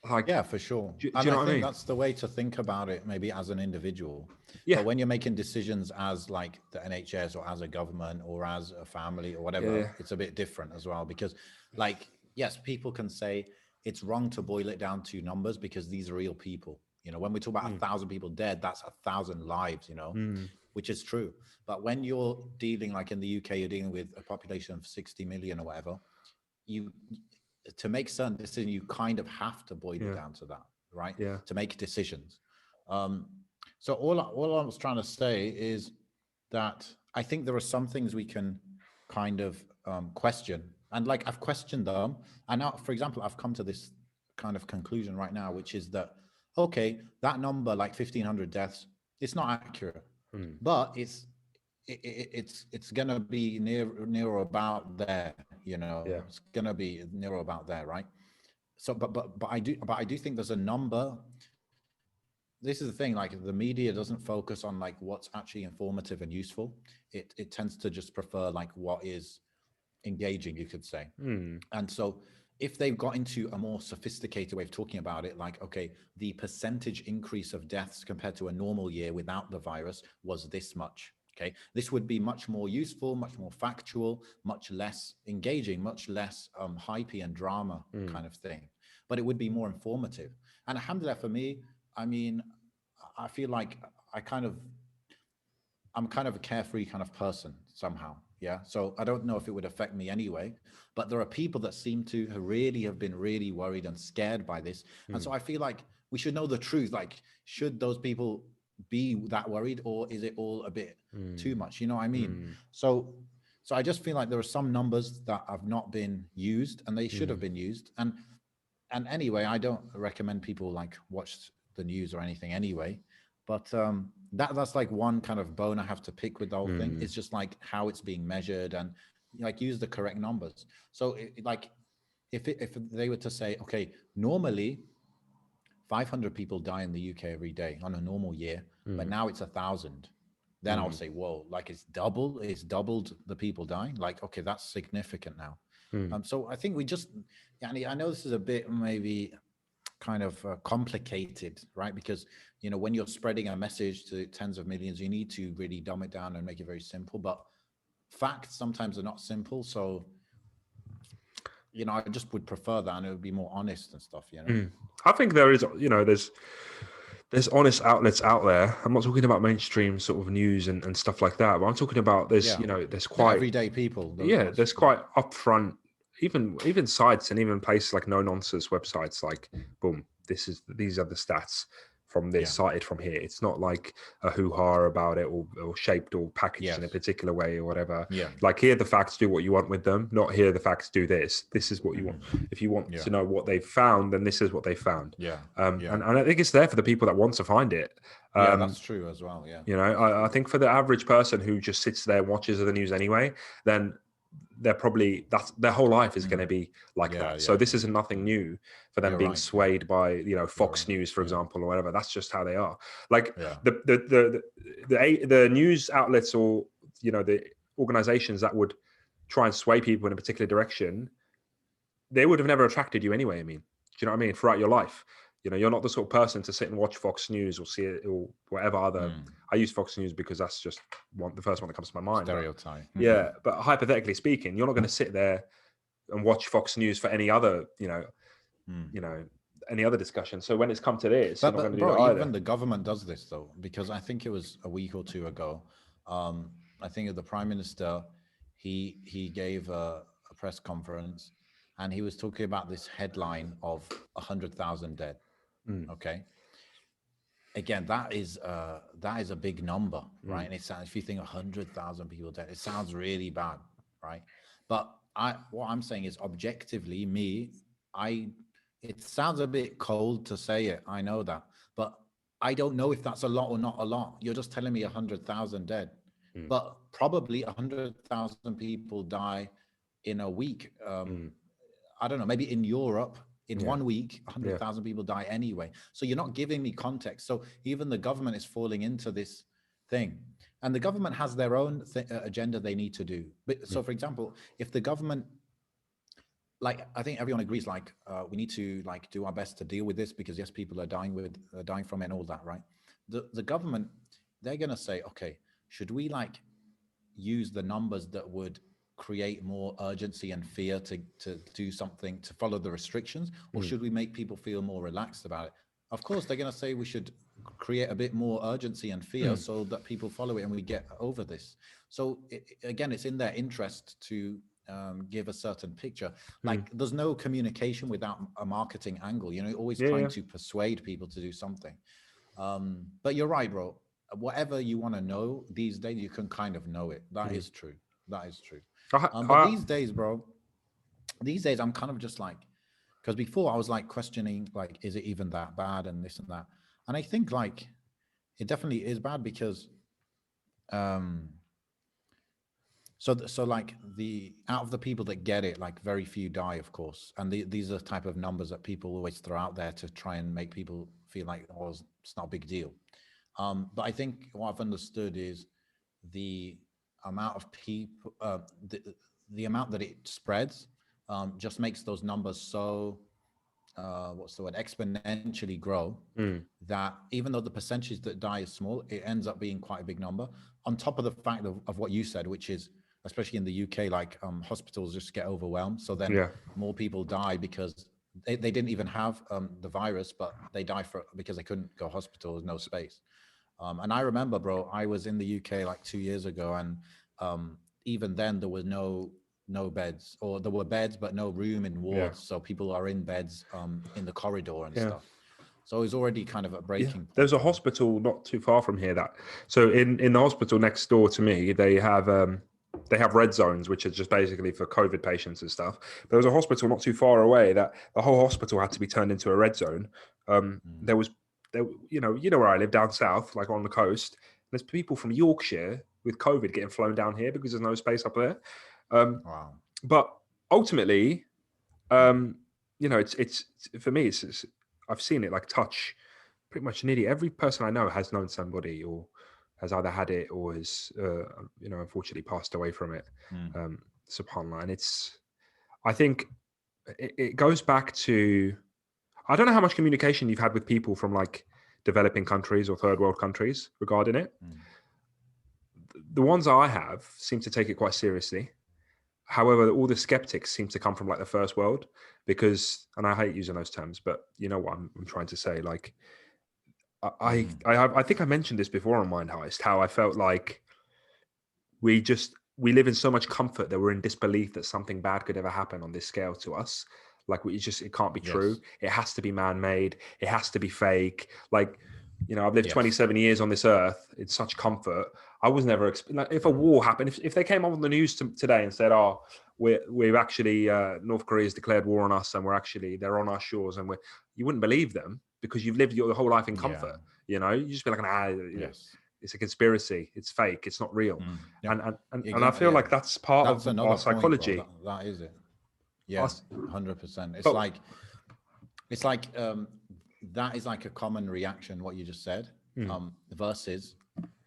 [SPEAKER 1] like,
[SPEAKER 2] Yeah, for sure.
[SPEAKER 1] do
[SPEAKER 2] And
[SPEAKER 1] you
[SPEAKER 2] I
[SPEAKER 1] know what I
[SPEAKER 2] think
[SPEAKER 1] mean?
[SPEAKER 2] that's the way to think about it, maybe as an individual.
[SPEAKER 1] Yeah,
[SPEAKER 2] But when you're making decisions as like the NHS or as a government or as a family or
[SPEAKER 1] yeah,
[SPEAKER 2] whatever,
[SPEAKER 1] yeah,
[SPEAKER 2] it's a bit different as well. Because, like, yes, people can say it's wrong to boil it down to numbers because these are real people. When we talk about
[SPEAKER 1] mm,
[SPEAKER 2] 1,000 people dead, that's 1,000 lives,
[SPEAKER 1] mm,
[SPEAKER 2] which is true. But when you're dealing, like in the UK, you're dealing with a population of 60 million or whatever, you to make certain decisions, you kind of have to boil it
[SPEAKER 1] yeah,
[SPEAKER 2] down to that, right?
[SPEAKER 1] yeah,
[SPEAKER 2] To make decisions. Um, so all I was trying to say is that I think there are some things we can kind of question, and like I've questioned them, and now, for example, I've come to this kind of conclusion right now, which is that okay, that number, like 1,500 deaths, it's not accurate,
[SPEAKER 1] mm,
[SPEAKER 2] but it's gonna be near or about there.
[SPEAKER 1] yeah,
[SPEAKER 2] It's gonna be near or about there, right? So, but I do think there's a number. This is the thing, like the media doesn't focus on like what's actually informative and useful. It tends to just prefer like what is engaging, you could say.
[SPEAKER 1] mm,
[SPEAKER 2] And so if they've got into a more sophisticated way of talking about it, like, okay, the percentage increase of deaths compared to a normal year without the virus was this much. Okay, this would be much more useful, much more factual, much less engaging, much less hypey and drama
[SPEAKER 1] mm,
[SPEAKER 2] kind of thing. But it would be more informative. And alhamdulillah, for me, I mean, I feel like I kind of I'm kind of a carefree kind of person somehow. Yeah. So I don't know if it would affect me anyway, but there are people that seem to really have been really worried and scared by this. And so
[SPEAKER 1] mm,
[SPEAKER 2] I feel like we should know the truth. Like, should those people be that worried, or is it all a bit too
[SPEAKER 1] mm,
[SPEAKER 2] much? You know what I mean?
[SPEAKER 1] mm,
[SPEAKER 2] So, I just feel like there are some numbers that have not been used and they should have
[SPEAKER 1] mm,
[SPEAKER 2] been used. And and anyway, I don't recommend people like watch the news or anything anyway. But that's like one kind of bone I have to pick with the whole thing. It's just like how it's being measured and like use the correct numbers. So like if they were to say, okay, normally 500 people die in the UK every day on a normal year, but now it's 1,000. Then I would say, whoa, like it's doubled the people dying. Like, okay, that's significant now. So I think we just, yeah, I know this is a bit maybe kind of complicated, right? Because, you know, when you're spreading a message to tens of millions, you need to really dumb it down and make it very simple. But facts sometimes are not simple. So, you know, I just would prefer that, and it would be more honest and stuff, you know?
[SPEAKER 1] I think there is, you know, there's honest outlets out there. I'm not talking about mainstream sort of news and stuff like that, but I'm talking about there's,
[SPEAKER 2] Yeah.
[SPEAKER 1] you know, there's
[SPEAKER 2] Yeah,
[SPEAKER 1] quite,
[SPEAKER 2] everyday people, those
[SPEAKER 1] yeah,
[SPEAKER 2] ones.
[SPEAKER 1] there's quite upfront, even sites and even places like no nonsense websites like, boom, these are the stats from this
[SPEAKER 2] Yeah.
[SPEAKER 1] cited from here. It's not like a hoo-ha about it or shaped or packaged in a
[SPEAKER 2] Yes.
[SPEAKER 1] particular way or whatever.
[SPEAKER 2] Yeah.
[SPEAKER 1] Like, here are the facts, do what you want with them, not here are the facts, do this. This is what you want. If you want
[SPEAKER 2] Yeah.
[SPEAKER 1] to know what they've found, then this is what they found.
[SPEAKER 2] Yeah.
[SPEAKER 1] And I think it's there for the people that want to find it.
[SPEAKER 2] Yeah, that's true as well. Yeah.
[SPEAKER 1] You know, I think for the average person who just sits there and watches the news anyway, then they're probably, that's their whole life is going to be like
[SPEAKER 2] Yeah.
[SPEAKER 1] that. So
[SPEAKER 2] Yeah.
[SPEAKER 1] this isn't nothing new for them
[SPEAKER 2] You're
[SPEAKER 1] being
[SPEAKER 2] right. Yeah.
[SPEAKER 1] swayed by, you know,
[SPEAKER 2] You're
[SPEAKER 1] Fox
[SPEAKER 2] right.
[SPEAKER 1] News, for
[SPEAKER 2] Yeah.
[SPEAKER 1] example, or whatever. That's just how they are. Like
[SPEAKER 2] Yeah.
[SPEAKER 1] the news outlets, or, you know, the organizations that would try and sway people in a particular direction, they would have never attracted you anyway. I mean, do you know what I mean? Throughout your life, you know, you're not the sort of person to sit and watch Fox News or see it or whatever other. I use Fox News because that's just the first one that comes to my mind.
[SPEAKER 2] Stereotype.
[SPEAKER 1] But, yeah, but hypothetically speaking, you're not going to sit there and watch Fox News for any other, you know, any other discussion. So when it's come to this, you're not going
[SPEAKER 2] But
[SPEAKER 1] to do
[SPEAKER 2] bro,
[SPEAKER 1] that
[SPEAKER 2] even
[SPEAKER 1] either.
[SPEAKER 2] the government does this though, because I think it was a week or two ago. I think the prime minister, he gave a press conference, and he was talking about this headline of 100,000 dead. Okay, again, that is a big number, right? And it sounds, if you think 100,000 people dead, it sounds really bad, right? But what I'm saying is, objectively, it sounds a bit cold to say it, I know that, but I don't know if that's a lot or not a lot. You're just telling me 100,000 dead, but probably 100,000 people die in a week. I don't know, maybe in Europe, in 1 week, 100,000 people die anyway. So you're not giving me context. So even the government is falling into this thing. And the government has their own agenda they need to do. But so, for example, if the government, like, I think everyone agrees, like, we need to like do our best to deal with this, because yes, people are dying from it and all that, right? The government, they're going to say, okay, should we like use the numbers that would create more urgency and fear to do something, to follow the restrictions, or should we make people feel more relaxed about it? Of course, they're going to say we should create a bit more urgency and fear so that people follow it and we get over this. So again, it's in their interest to give a certain picture. Like, there's no communication without a marketing angle, you know, always trying to persuade people to do something. But you're right, bro. Whatever you want to know these days, you can kind of know it. That is true. That is true. But these days, bro, I'm kind of just like, because before I was like questioning, like, is it even that bad and this and that? And I think like it definitely is bad, because so like the out of the people that get it, like very few die, of course. And these are the type of numbers that people always throw out there to try and make people feel like, oh, it's not a big deal. But I think what I've understood is the amount of people, the amount that it spreads, just makes those numbers so, what's the word, exponentially grow, that even though the percentage that die is small, it ends up being quite a big number. On top of the fact of what you said, which is, especially in the UK, like hospitals just get overwhelmed. So then more people die because they didn't even have the virus, but they die because they couldn't go to hospital, there's no space. And I remember, bro, I was in the UK like 2 years ago, and even then there was no beds, or there were beds but no room in wards. So people are in beds in the corridor and stuff. So it was already kind of a breaking point.
[SPEAKER 1] There's a hospital not too far from here so in the hospital next door to me, they have they have red zones, which are just basically for COVID patients and stuff. There was a hospital not too far away that the whole hospital had to be turned into a red zone. There was, you know where I live down south, like on the coast. There's people from Yorkshire with COVID getting flown down here because there's no space up there.
[SPEAKER 2] Wow.
[SPEAKER 1] But ultimately, it's for me, it's I've seen it like touch pretty much nearly every person I know has known somebody or has either had it or has, unfortunately passed away from it. SubhanAllah. And I think it goes back to, I don't know how much communication you've had with people from like developing countries or third world countries regarding it. The ones I have seem to take it quite seriously. However, all the skeptics seem to come from like the first world because, and I hate using those terms, but you know what I'm trying to say. Like, I think I mentioned this before on Mind Heist, how I felt like we live in so much comfort that we're in disbelief that something bad could ever happen on this scale to us. Like it can't be true. It has to be man-made. It has to be fake. Like, I've lived 27 years on this earth in such comfort. I was never like, if a war happened, if they came on the news today and said, "Oh, we've actually North Korea's declared war on us, and they're on our shores," and you wouldn't believe them because you've lived your whole life in comfort. You just be like, it's a conspiracy. It's fake. It's not real. And I feel like that's part of our psychology.
[SPEAKER 2] Point, that is it. Yeah, 100%. It's like that is like a common reaction, what you just said,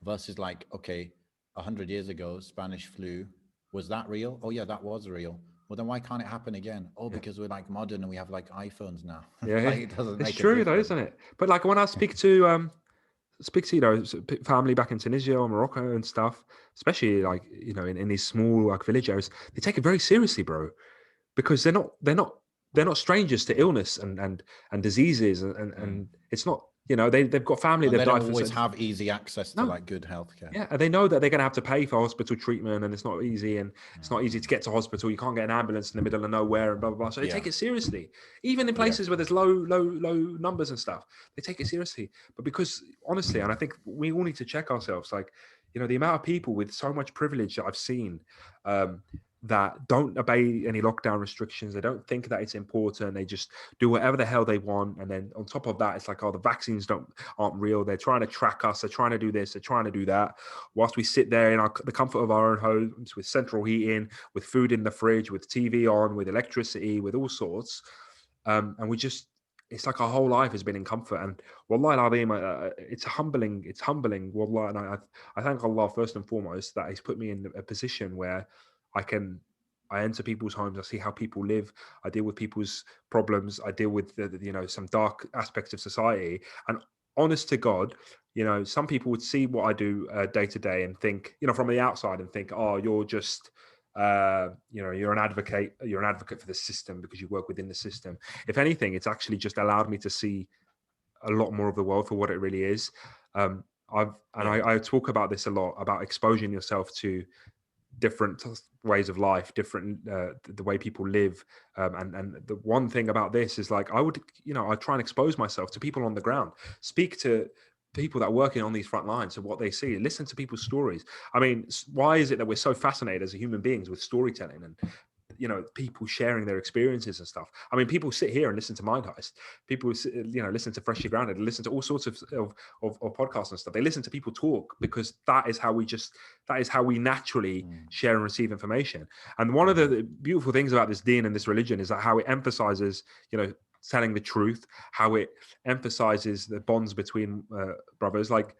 [SPEAKER 2] versus like, okay, 100 years ago, Spanish flu, was that real? Oh yeah, that was real. Well, then why can't it happen again? Oh, because we're like modern and we have like iPhones now.
[SPEAKER 1] Yeah,
[SPEAKER 2] like, it doesn't make
[SPEAKER 1] it's true though, isn't it? But like when I speak to family back in Tunisia or Morocco and stuff, especially like in these small like village areas, they take it very seriously, bro, because they're not strangers to illness and diseases and it's not, they've got family.
[SPEAKER 2] They don't always have easy access to like good healthcare.
[SPEAKER 1] Yeah, and they know that they're going to have to pay for hospital treatment, and it's not easy, and it's not easy to get to hospital. You can't get an ambulance in the middle of nowhere, and blah blah blah. So they take it seriously, even in places where there's low numbers and stuff. They take it seriously, but because honestly, and I think we all need to check ourselves, like the amount of people with so much privilege that I've seen. That don't obey any lockdown restrictions. They don't think that it's important. They just do whatever the hell they want. And then on top of that, it's like, oh, the vaccines aren't real. They're trying to track us. They're trying to do this. They're trying to do that. Whilst we sit there in the comfort of our own homes with central heating, with food in the fridge, with TV on, with electricity, with all sorts. And it's like our whole life has been in comfort. And wallahi al-azim, it's humbling. It's humbling. Wallah. And I thank Allah first and foremost that he's put me in a position where I enter people's homes. I see how people live. I deal with people's problems. I deal with some dark aspects of society. And honest to God, some people would see what I do day to day and think, from the outside and think, oh, you're just, you're an advocate. You're an advocate for the system because you work within the system. If anything, it's actually just allowed me to see a lot more of the world for what it really is. I talk about this a lot, about exposing yourself to different ways of life, different the way people live, and the one thing about this is like I try and expose myself to people on the ground, speak to people that are working on these front lines of what they see, listen to people's stories. I mean, why is it that we're so fascinated as human beings with storytelling and people sharing their experiences and stuff? I mean, people sit here and listen to Mind Heist. People, listen to Freshly Grounded, listen to all sorts of podcasts and stuff. They listen to people talk because that is how we naturally share and receive information. And one of the beautiful things about this deen and this religion is that how it emphasizes, telling the truth, how it emphasizes the bonds between brothers. Like,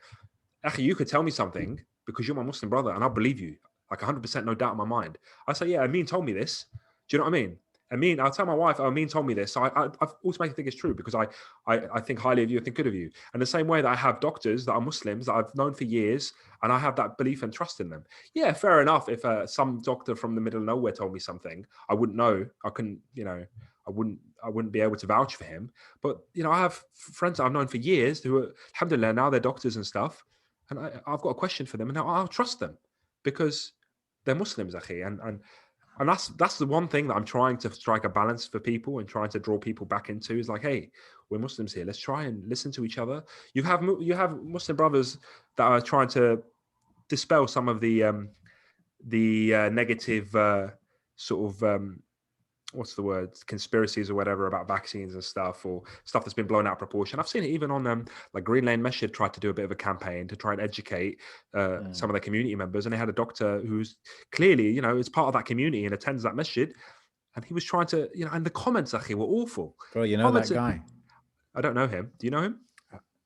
[SPEAKER 1] actually, you could tell me something because you're my Muslim brother, and I'll believe you. Like 100%, no doubt in my mind. I say, yeah, Amin told me this. Do you know what I mean? Amin, I'll tell my wife, Amin told me this. So I automatically think it's true because I think highly of you, I think good of you. And the same way that I have doctors that are Muslims that I've known for years, and I have that belief and trust in them. Yeah, fair enough. If some doctor from the middle of nowhere told me something, I wouldn't know. I couldn't, I wouldn't be able to vouch for him. But, I have friends that I've known for years who are, alhamdulillah, now they're doctors and stuff. And I've got a question for them and I'll trust them because they're Muslims, akhi, and that's the one thing that I'm trying to strike a balance for people and trying to draw people back into is like, hey, we're Muslims here. Let's try and listen to each other. You have Muslim brothers that are trying to dispel some of the negative sort of what's the word, conspiracies or whatever about vaccines and stuff, or stuff that's been blown out of proportion. I've seen it even on like Green Lane Masjid tried to do a bit of a campaign to try and educate some of their community members, and they had a doctor who's clearly, you know, is part of that community and attends that masjid, and he was trying to, you know, and the comments actually were awful.
[SPEAKER 2] Bro, you know
[SPEAKER 1] Comments
[SPEAKER 2] that guy?
[SPEAKER 1] I don't know him. Do you know him?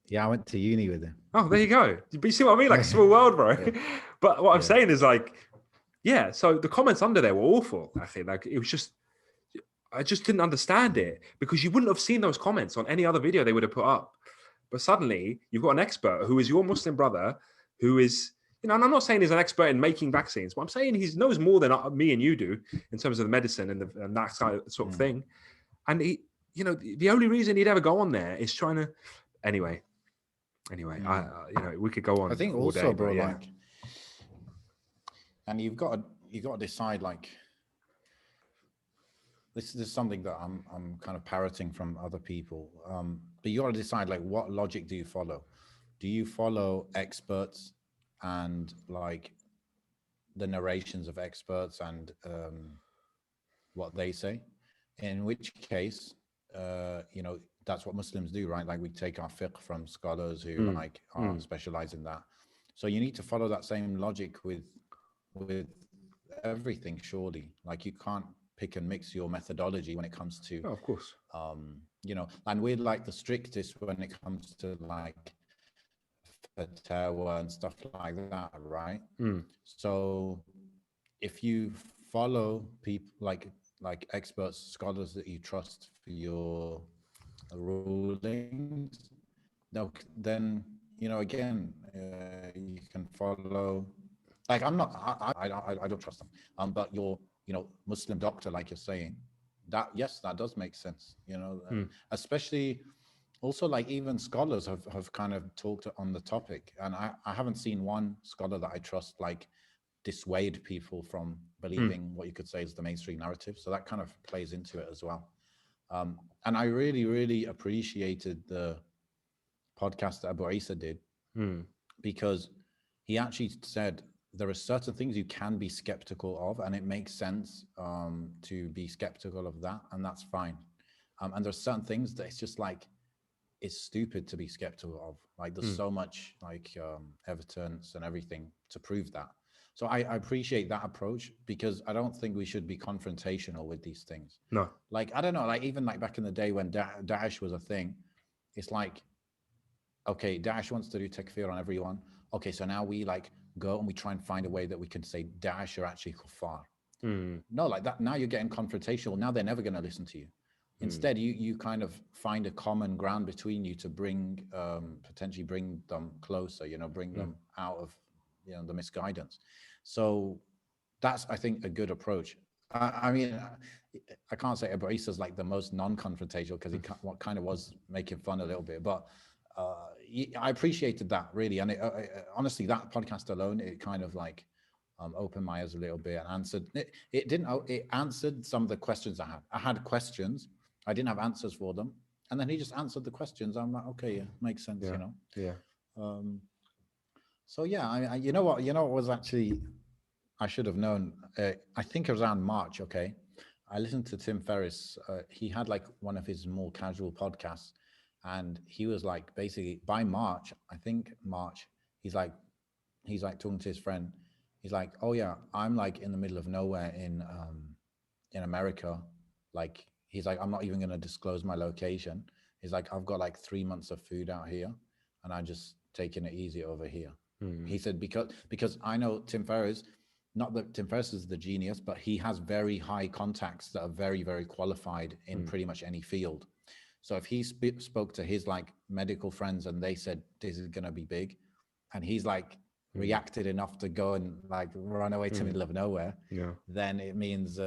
[SPEAKER 2] Yeah, I went to uni with him.
[SPEAKER 1] Oh, there you go. But you see what I mean? Like a small world, bro.
[SPEAKER 2] Yeah.
[SPEAKER 1] But what I'm saying is like, yeah, so the comments under there were awful. I think like it was just, I just didn't understand it, because you wouldn't have seen those comments on any other video they would have put up. But suddenly you've got an expert who is your Muslim brother, who is, you know, and I'm not saying he's an expert in making vaccines, but I'm saying he knows more than me and you do in terms of the medicine and that sort of thing. And he, you know, the only reason he'd ever go on there is trying to, anyway, you know, we could go on.
[SPEAKER 2] I think
[SPEAKER 1] all
[SPEAKER 2] also,
[SPEAKER 1] day,
[SPEAKER 2] bro,
[SPEAKER 1] yeah.
[SPEAKER 2] like, and you've got to decide, like, this is something that I'm kind of parroting from other people. But you got to decide, like, what logic do you follow? Do you follow experts and like the narrations of experts and what they say? In which case, you know, that's what Muslims do, right? Like we take our fiqh from scholars who like are specialized in that. So you need to follow that same logic with everything, surely. Like you can't pick and mix your methodology when it comes to,
[SPEAKER 1] of course,
[SPEAKER 2] you know, and we're like the strictest when it comes to like fatwa and stuff like that, right? So if you follow people like experts, scholars that you trust for your rulings, then you know, again, you can follow. Like I'm not, I don't trust them. But your, you know, Muslim doctor, like you're saying, that yes, that does make sense. You know, especially also like even scholars have kind of talked on the topic, and I haven't seen one scholar that I trust like dissuade people from believing what you could say is the mainstream narrative. So that kind of plays into it as well. And I really appreciated the podcast that Abu Isa did, because he actually said there are certain things you can be skeptical of, and it makes sense to be skeptical of that, and that's fine. And there's certain things that it's just like, it's stupid to be skeptical of. Like there's so much like evidence and everything to prove that. So I appreciate that approach, because I don't think we should be confrontational with these things.
[SPEAKER 1] no,
[SPEAKER 2] Like, I don't know, like even like back in the day when Daesh was a thing, it's like, okay, Daesh wants to do takfir on everyone. Okay, so now we like go and we try and find a way that we can say Daesh are actually kuffar. No, like that. Now you're getting confrontational. Now they're never going to listen to you. Instead, you kind of find a common ground between you to bring potentially bring them closer. You know, bring them out of, you know, the misguidance. So that's, I think, a good approach. I mean, I can't say Abu Isa's like the most non-confrontational, because he kind of was making fun a little bit, but I appreciated that really. And honestly, that podcast alone, it kind of like opened my eyes a little bit and answered. It answered some of the questions I had. I had questions, I didn't have answers for them, and then he just answered the questions. I'm like, okay, yeah, makes sense, you know.
[SPEAKER 1] Yeah.
[SPEAKER 2] So yeah, I you know what was actually, I should have known. I think around March. Okay, I listened to Tim Ferriss. He had like one of his more casual podcasts, and he was like, basically by March, I think March, he's like talking to his friend. He's like, oh yeah, I'm like in the middle of nowhere in America. Like, he's like, I'm not even going to disclose my location. He's like, I've got like 3 months of food out here, and I'm just taking it easy over here. He said, because I know Tim Ferriss, not that Tim Ferriss is the genius, but he has very high contacts that are very, very qualified in pretty much any field. So if he spoke to his like medical friends and they said, this is going to be big, and he's like reacted enough to go and like run away to the middle of nowhere, then it means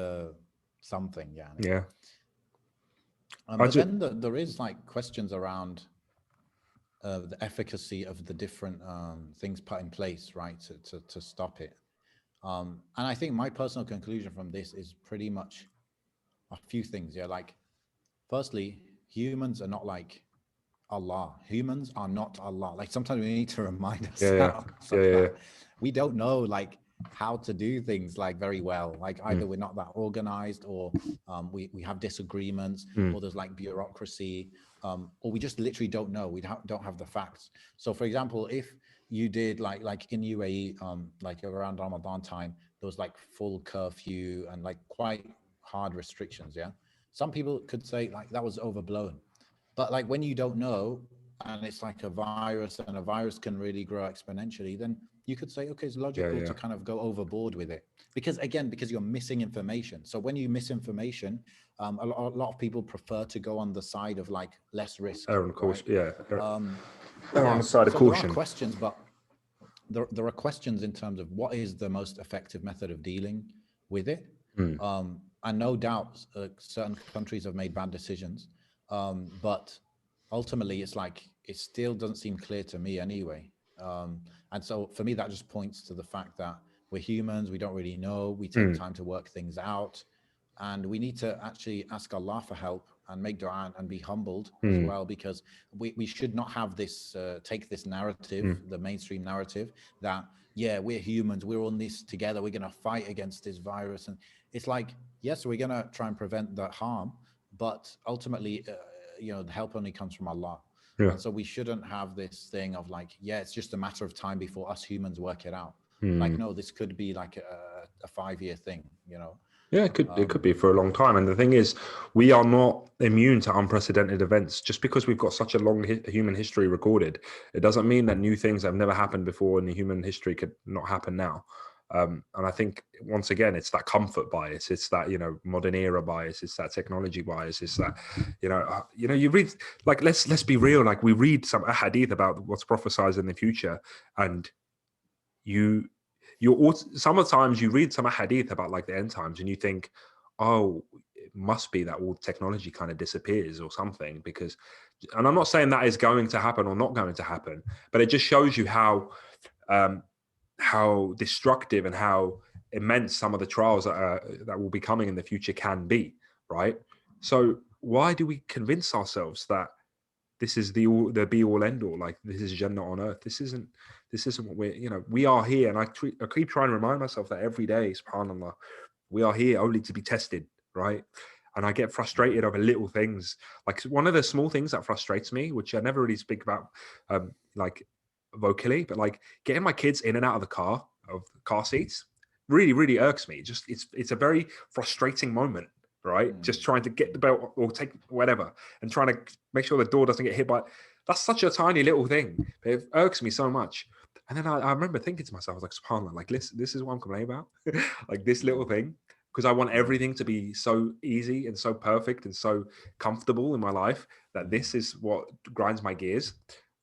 [SPEAKER 2] something.
[SPEAKER 1] Yeah.
[SPEAKER 2] But then there is like questions around the efficacy of the different things put in place, right, to stop it. And I think my personal conclusion from this is pretty much a few things. Yeah, like firstly, humans are not like Allah. Humans are not Allah. Like sometimes we need to remind ourselves of that. We don't know like how to do things like very well. Like either we're not that organized, or we have disagreements, or there's like bureaucracy, or we just literally don't know. We don't have the facts. So for example, if you did like in UAE, like around Ramadan time, there was like full curfew and like quite hard restrictions. Yeah. Some people could say like that was overblown. But like when you don't know, and it's like a virus, and a virus can really grow exponentially, then you could say, okay, it's
[SPEAKER 1] Yeah,
[SPEAKER 2] logical to
[SPEAKER 1] yeah.
[SPEAKER 2] kind of go overboard with it. Because again, because you're missing information. So when you miss information, a lot of people prefer to go on the side of like less risk,
[SPEAKER 1] Error on course.
[SPEAKER 2] right?
[SPEAKER 1] Yeah.
[SPEAKER 2] Um,
[SPEAKER 1] Error on
[SPEAKER 2] yeah.
[SPEAKER 1] the side of
[SPEAKER 2] So there are
[SPEAKER 1] caution.
[SPEAKER 2] questions, but there are questions in terms of what is the most effective method of dealing with it. And no doubt, certain countries have made bad decisions, but ultimately, it's like it still doesn't seem clear to me anyway. And so for me, that just points to the fact that we're humans. We don't really know. We take time to work things out, and we need to actually ask Allah for help and make dua and be humbled as well, because we should not have this take this narrative, the mainstream narrative, that yeah, we're humans, we're on this together, we're going to fight against this virus. And it's like, yes, we're going to try and prevent that harm, but ultimately the help only comes from Allah.
[SPEAKER 1] Yeah.
[SPEAKER 2] And so we shouldn't have this thing of like, yeah, it's just a matter of time before us humans work it out. Like, no, this could be like a 5-year thing,
[SPEAKER 1] Yeah, it could be for a long time. And the thing is, we are not immune to unprecedented events. Just because we've got such a long human history recorded, it doesn't mean that new things that have never happened before in the human history could not happen now. And I think once again, it's that comfort bias. It's that modern era bias. It's that technology bias. It's that you read, like, let's be real. Like, we read some hadith about what's prophesied in the future, and sometimes you read some hadith about like the end times, and you think, oh, it must be that all technology kind of disappears or something. Because, and I'm not saying that is going to happen or not going to happen, but it just shows you how destructive and how immense some of the trials that will be coming in the future can be, right? So why do we convince ourselves that this is the be all end all? Like, this is Jannah on earth. This isn't what we are here. And I keep trying to remind myself that every day, subhanAllah, we are here only to be tested, right? And I get frustrated over little things. Like, one of the small things that frustrates me, which I never really speak about, like, vocally, but like getting my kids in and out of the car seats really, really irks me. It's a very frustrating moment, right? Just trying to get the belt or take whatever, and trying to make sure the door doesn't get hit by. That's such a tiny little thing, but it irks me so much. And then I remember thinking to myself, I was like, subhanAllah, like, this is what I'm complaining about. Like, this little thing, because I want everything to be so easy and so perfect and so comfortable in my life, that this is what grinds my gears,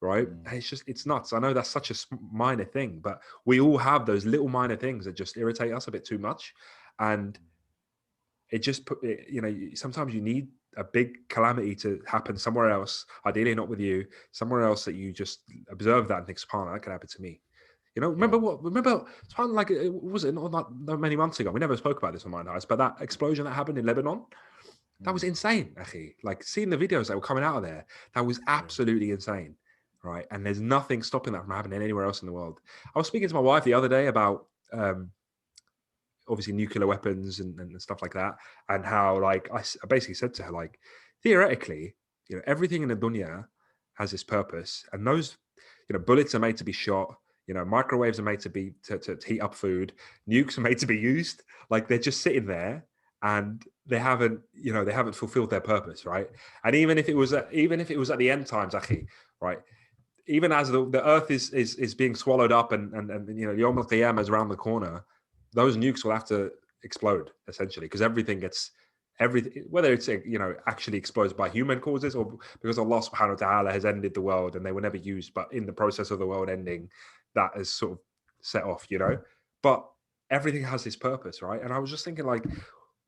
[SPEAKER 1] right? It's nuts. I know that's such a minor thing, but we all have those little minor things that just irritate us a bit too much. And it just sometimes you need a big calamity to happen somewhere else, ideally not with you, somewhere else, that you just observe that and think, subhanAllah, that could happen to me. Remember subhanAllah, like, it wasn't not many months ago, we never spoke about this on Mind Heist, but that explosion that happened in Lebanon, that was insane, akhi. Like, seeing the videos that were coming out of there, that was absolutely insane, right? And there's nothing stopping that from happening anywhere else in the world. I was speaking to my wife the other day about obviously nuclear weapons and stuff like that, and how, like, I basically said to her, like, theoretically, everything in the dunya has this purpose, and those bullets are made to be shot, microwaves are made to be to heat up food, nukes are made to be used. Like, they're just sitting there, and they haven't fulfilled their purpose, right? And even if it was at the end times, akhi, right, even as the earth is being swallowed up, and Yawm al-Qiyamah is around the corner, those nukes will have to explode, essentially, because everything, whether it's actually explodes by human causes, or because Allah subhanahu wa ta'ala has ended the world and they were never used, but in the process of the world ending, that has sort of set off, but everything has this purpose, right? And I was just thinking, like,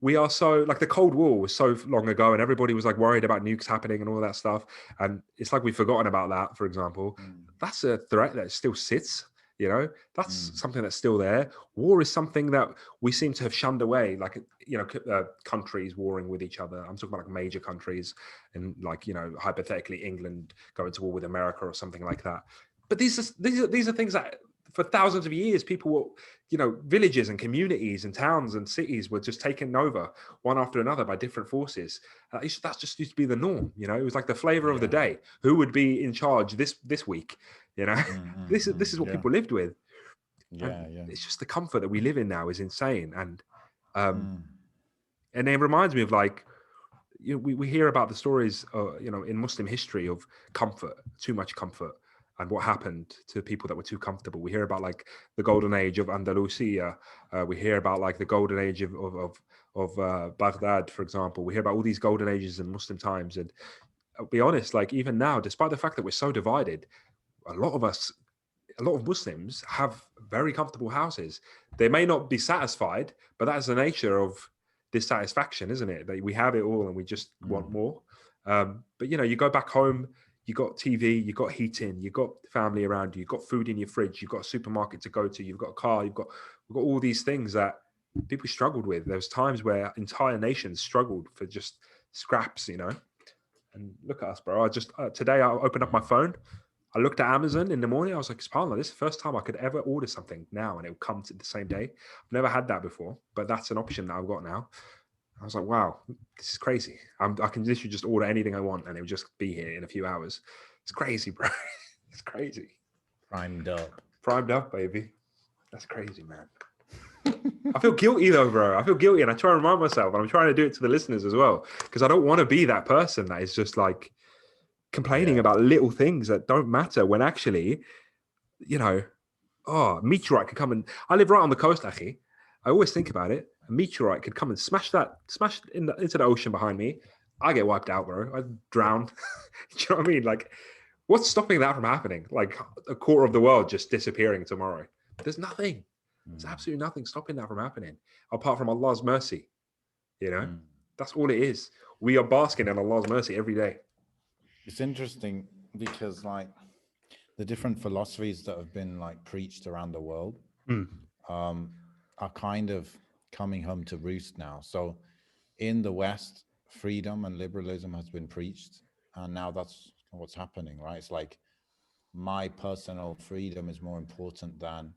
[SPEAKER 1] we are so, like, the Cold War was so long ago, and everybody was like worried about nukes happening and all that stuff, and it's like we've forgotten about that. For example, that's a threat that still sits. That's something that's still there. War is something that we seem to have shunned away, like, countries warring with each other. I'm talking about, like, major countries, and, like, hypothetically England going to war with America or something like that. But these are things that for thousands of years, people were, villages and communities and towns and cities were just taken over one after another by different forces. That's just used to be the norm. It was like the flavor of the
[SPEAKER 2] Yeah.
[SPEAKER 1] day. Who would be in charge this week? This is what
[SPEAKER 2] Yeah.
[SPEAKER 1] people lived with, and
[SPEAKER 2] Yeah. Yeah.
[SPEAKER 1] it's just the comfort that we live in now is insane. Um,
[SPEAKER 2] Mm.
[SPEAKER 1] and it reminds me of like, we hear about the stories, in Muslim history of comfort, too much comfort, and what happened to people that were too comfortable. We hear about like the golden age of Andalusia. We hear about like the golden age of Baghdad, for example. We hear about all these golden ages in Muslim times. And I'll be honest, like even now, despite the fact that we're so divided, a lot of us, a lot of Muslims have very comfortable houses. They may not be satisfied, but that's the nature of dissatisfaction, isn't it? That we have it all and we just want more. But you go back home, you got TV, you got heating, you got family around you, you got food in your fridge, you've got a supermarket to go to, you've got a car, we've got all these things that people struggled with. There was times where entire nations struggled for just scraps, And look at us, bro. I just today I opened up my phone. I looked at Amazon in the morning. I was like, SubhanAllah, this is the first time I could ever order something now and it will come to the same day. I've never had that before, but that's an option that I've got now. I was like, wow, this is crazy. I can literally just order anything I want and it will just be here in a few hours. It's crazy, bro. It's crazy.
[SPEAKER 2] Primed up.
[SPEAKER 1] Primed up, baby. That's crazy, man. I feel guilty though, bro. I feel guilty and I try to remind myself, and I'm trying to do it to the listeners as well, because I don't want to be that person that is just like complaining about little things that don't matter when actually, a meteorite could come and I live right on the coast, Akhi. I always think about it. A meteorite could come and smash into the ocean behind me. I get wiped out, bro. I drown. Do you know what I mean? Like, what's stopping that from happening? Like a quarter of the world just disappearing tomorrow. There's nothing. There's absolutely nothing stopping that from happening apart from Allah's mercy. That's all it is. We are basking in Allah's mercy every day.
[SPEAKER 2] It's interesting because like the different philosophies that have been like preached around the world are kind of coming home to roost now. So in the West, freedom and liberalism has been preached, and now that's what's happening, right? It's like my personal freedom is more important than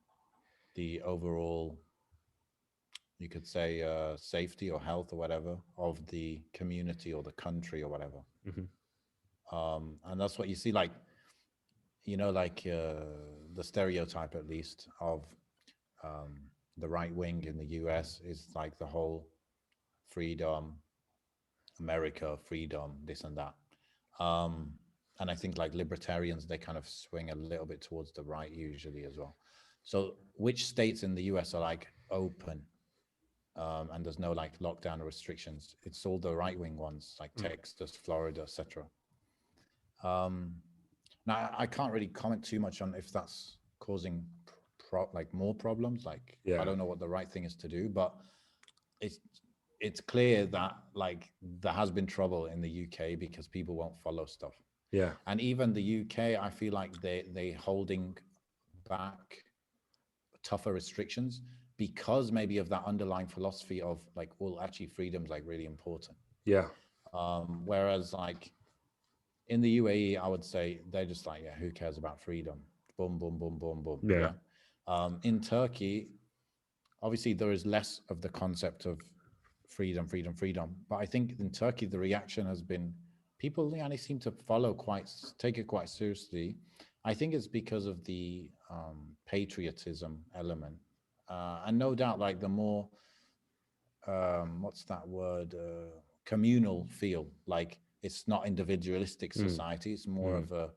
[SPEAKER 2] the overall, you could say, safety or health or whatever of the community or the country or whatever. And that's what you see, like, like the stereotype, at least, of the right wing in the US is like the whole freedom, America, freedom, this and that. And I think like libertarians, they kind of swing a little bit towards the right usually as well. So which states in the US are like open and there's no like lockdown restrictions? It's all the right wing ones like Texas, Florida, etc. Now I can't really comment too much on if that's causing like more problems. Like I don't know what the right thing is to do, but it's clear that like there has been trouble in the UK because people won't follow stuff.
[SPEAKER 1] Yeah.
[SPEAKER 2] And even the UK, I feel like they holding back tougher restrictions because maybe of that underlying philosophy of like, well, actually freedom's like really important.
[SPEAKER 1] Yeah.
[SPEAKER 2] Whereas like in the UAE, I would say they're just like, yeah, who cares about freedom? Boom, boom, boom, boom, boom.
[SPEAKER 1] Yeah.
[SPEAKER 2] In Turkey, obviously there is less of the concept of freedom. But I think in Turkey, the reaction has been people seem to take it quite seriously. I think it's because of the patriotism element. And no doubt, like the more, what's that word? Communal feel. Like it's not individualistic society. It's more of a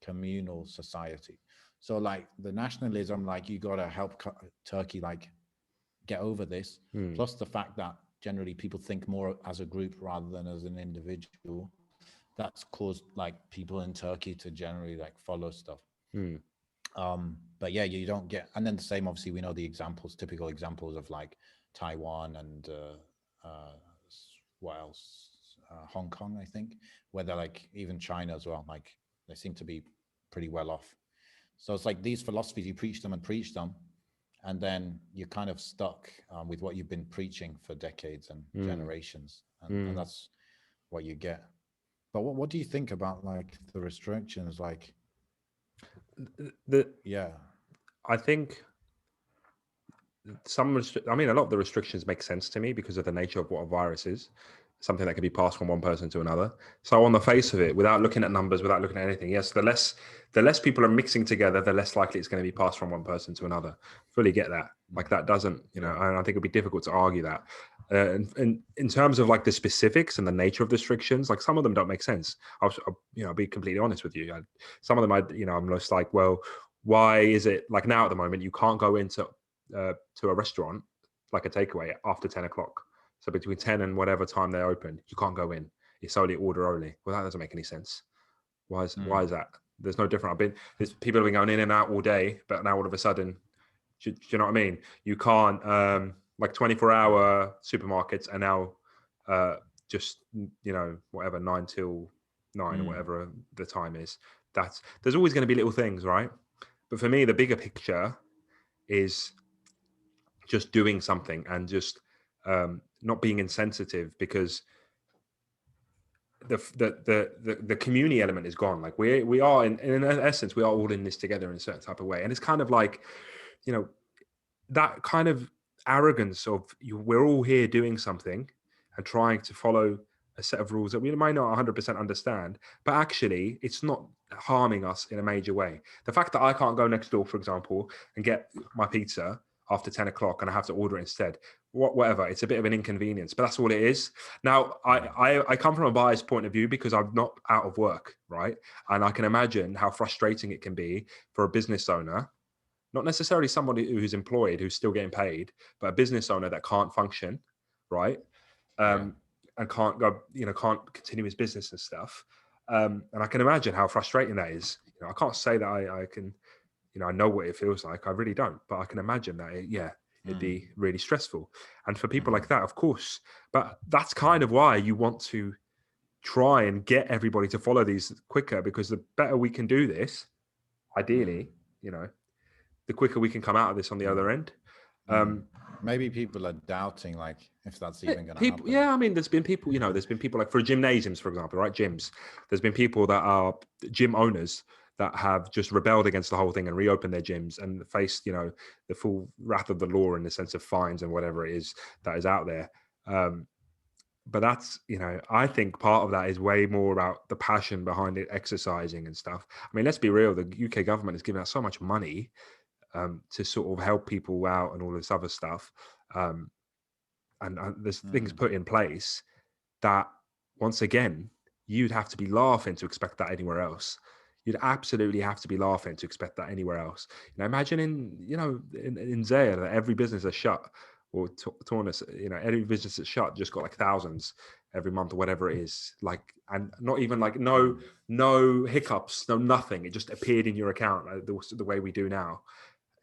[SPEAKER 2] communal society. So like the nationalism, like you got to help Turkey, like get over this. Plus the fact that generally people think more as a group rather than as an individual. That's caused like people in Turkey to generally like follow stuff. But yeah, you don't get, and then the same, obviously we know the examples, typical examples of like Taiwan and what else? Hong Kong, I think, where they're like, even China as well, like they seem to be pretty well off. So it's like these philosophies, you preach them, and then you're kind of stuck with what you've been preaching for decades and generations, and that's what you get. But what do you think about like the restrictions? Like,
[SPEAKER 1] I think I mean, a lot of the restrictions make sense to me because of the nature of what a virus is, something that can be passed from one person to another. So on the face of it, without looking at numbers, without looking at anything, yes, the less people are mixing together, the less likely it's going to be passed from one person to another. Fully get that. Like that doesn't,
[SPEAKER 2] Yeah.
[SPEAKER 1] and I think it'd be difficult to argue that. And in terms of like the specifics and the nature of the restrictions, like some of them don't make sense. I'll be completely honest with you. Some of them, I'm just like, well, why is it like now at the moment you can't go into to a restaurant like a takeaway after 10 o'clock? So between 10 and whatever time they open, you can't go in. It's only order only. Well, that doesn't make any sense. Why is that? There's no different. There's people have been going in and out all day, but now all of a sudden, do you know what I mean? You can't like 24-hour supermarkets are now just whatever 9 till 9 or whatever the time is. There's always going to be little things, right? But for me, the bigger picture is just doing something and just not being insensitive, because the community element is gone. Like we are in essence, we are all in this together in a certain type of way, and it's kind of like, you know, that kind of arrogance of we're all here doing something and trying to follow a set of rules that we might not 100% understand, but actually it's not harming us in a major way. The fact that I can't go next door, for example, and get my pizza after 10 o'clock and I have to order it instead, whatever, it's a bit of an inconvenience, but that's all it is. Now, I come from a biased point of view because I'm not out of work, right? And I can imagine how frustrating it can be for a business owner, not necessarily somebody who's employed, who's still getting paid, but a business owner that can't function, right? And can't go, can't continue his business and stuff. And I can imagine how frustrating that is. I can't say that I can, I know what it feels like. I really don't, but I can imagine that, it'd be really stressful. And for people like that, of course, but that's kind of why you want to try and get everybody to follow these quicker, because the better we can do this, ideally, the quicker we can come out of this on the other end.
[SPEAKER 2] Maybe people are doubting, like, if that's even going to
[SPEAKER 1] People,
[SPEAKER 2] happen.
[SPEAKER 1] I mean, there's been people like for gymnasiums, for example, right? Gyms. There's been people that are gym owners that have just rebelled against the whole thing and reopened their gyms and faced, the full wrath of the law in the sense of fines and whatever it is that is out there. But that's, I think part of that is way more about the passion behind it, exercising and stuff. I mean, let's be real. The UK government is giving out so much money to sort of help people out and all this other stuff. And there's things put in place that, once again, you'd have to be laughing to expect that anywhere else. You'd absolutely have to be laughing to expect that anywhere else. Imagine in Zaire that every business is shut, or Tunis, every business that's shut just got like thousands every month or whatever it is. Like, and not even like no hiccups, no nothing. It just appeared in your account like the way we do now.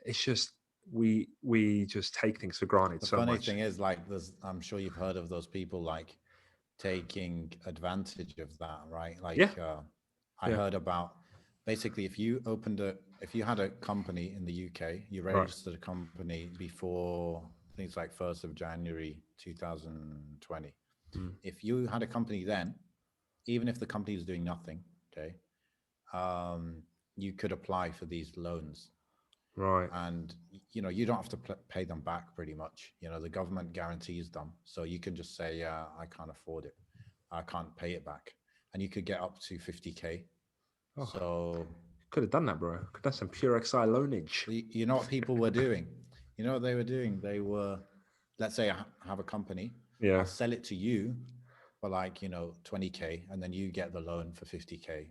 [SPEAKER 1] It's just we just take things for granted so much.
[SPEAKER 2] The funny thing is, like, I'm sure you've heard of those people like taking advantage of that, right? Like, I heard about, basically, if you had a company in the UK, you registered a company before things like 1st of January 2020. If you had a company then, even if the company was doing nothing, okay, you could apply for these loans.
[SPEAKER 1] Right.
[SPEAKER 2] And, you don't have to pay them back pretty much. The government guarantees them. So you can just say, yeah, I can't afford it. I can't pay it back. And you could get up to 50K.
[SPEAKER 1] Oh,
[SPEAKER 2] so
[SPEAKER 1] could have done that, bro. Could have done some pure XI loanage.
[SPEAKER 2] you know what people were doing? You know what they were doing? They were, let's say I have a company.
[SPEAKER 1] Yeah.
[SPEAKER 2] I'll sell it to you for like, 20K, and then you get the loan for 50K.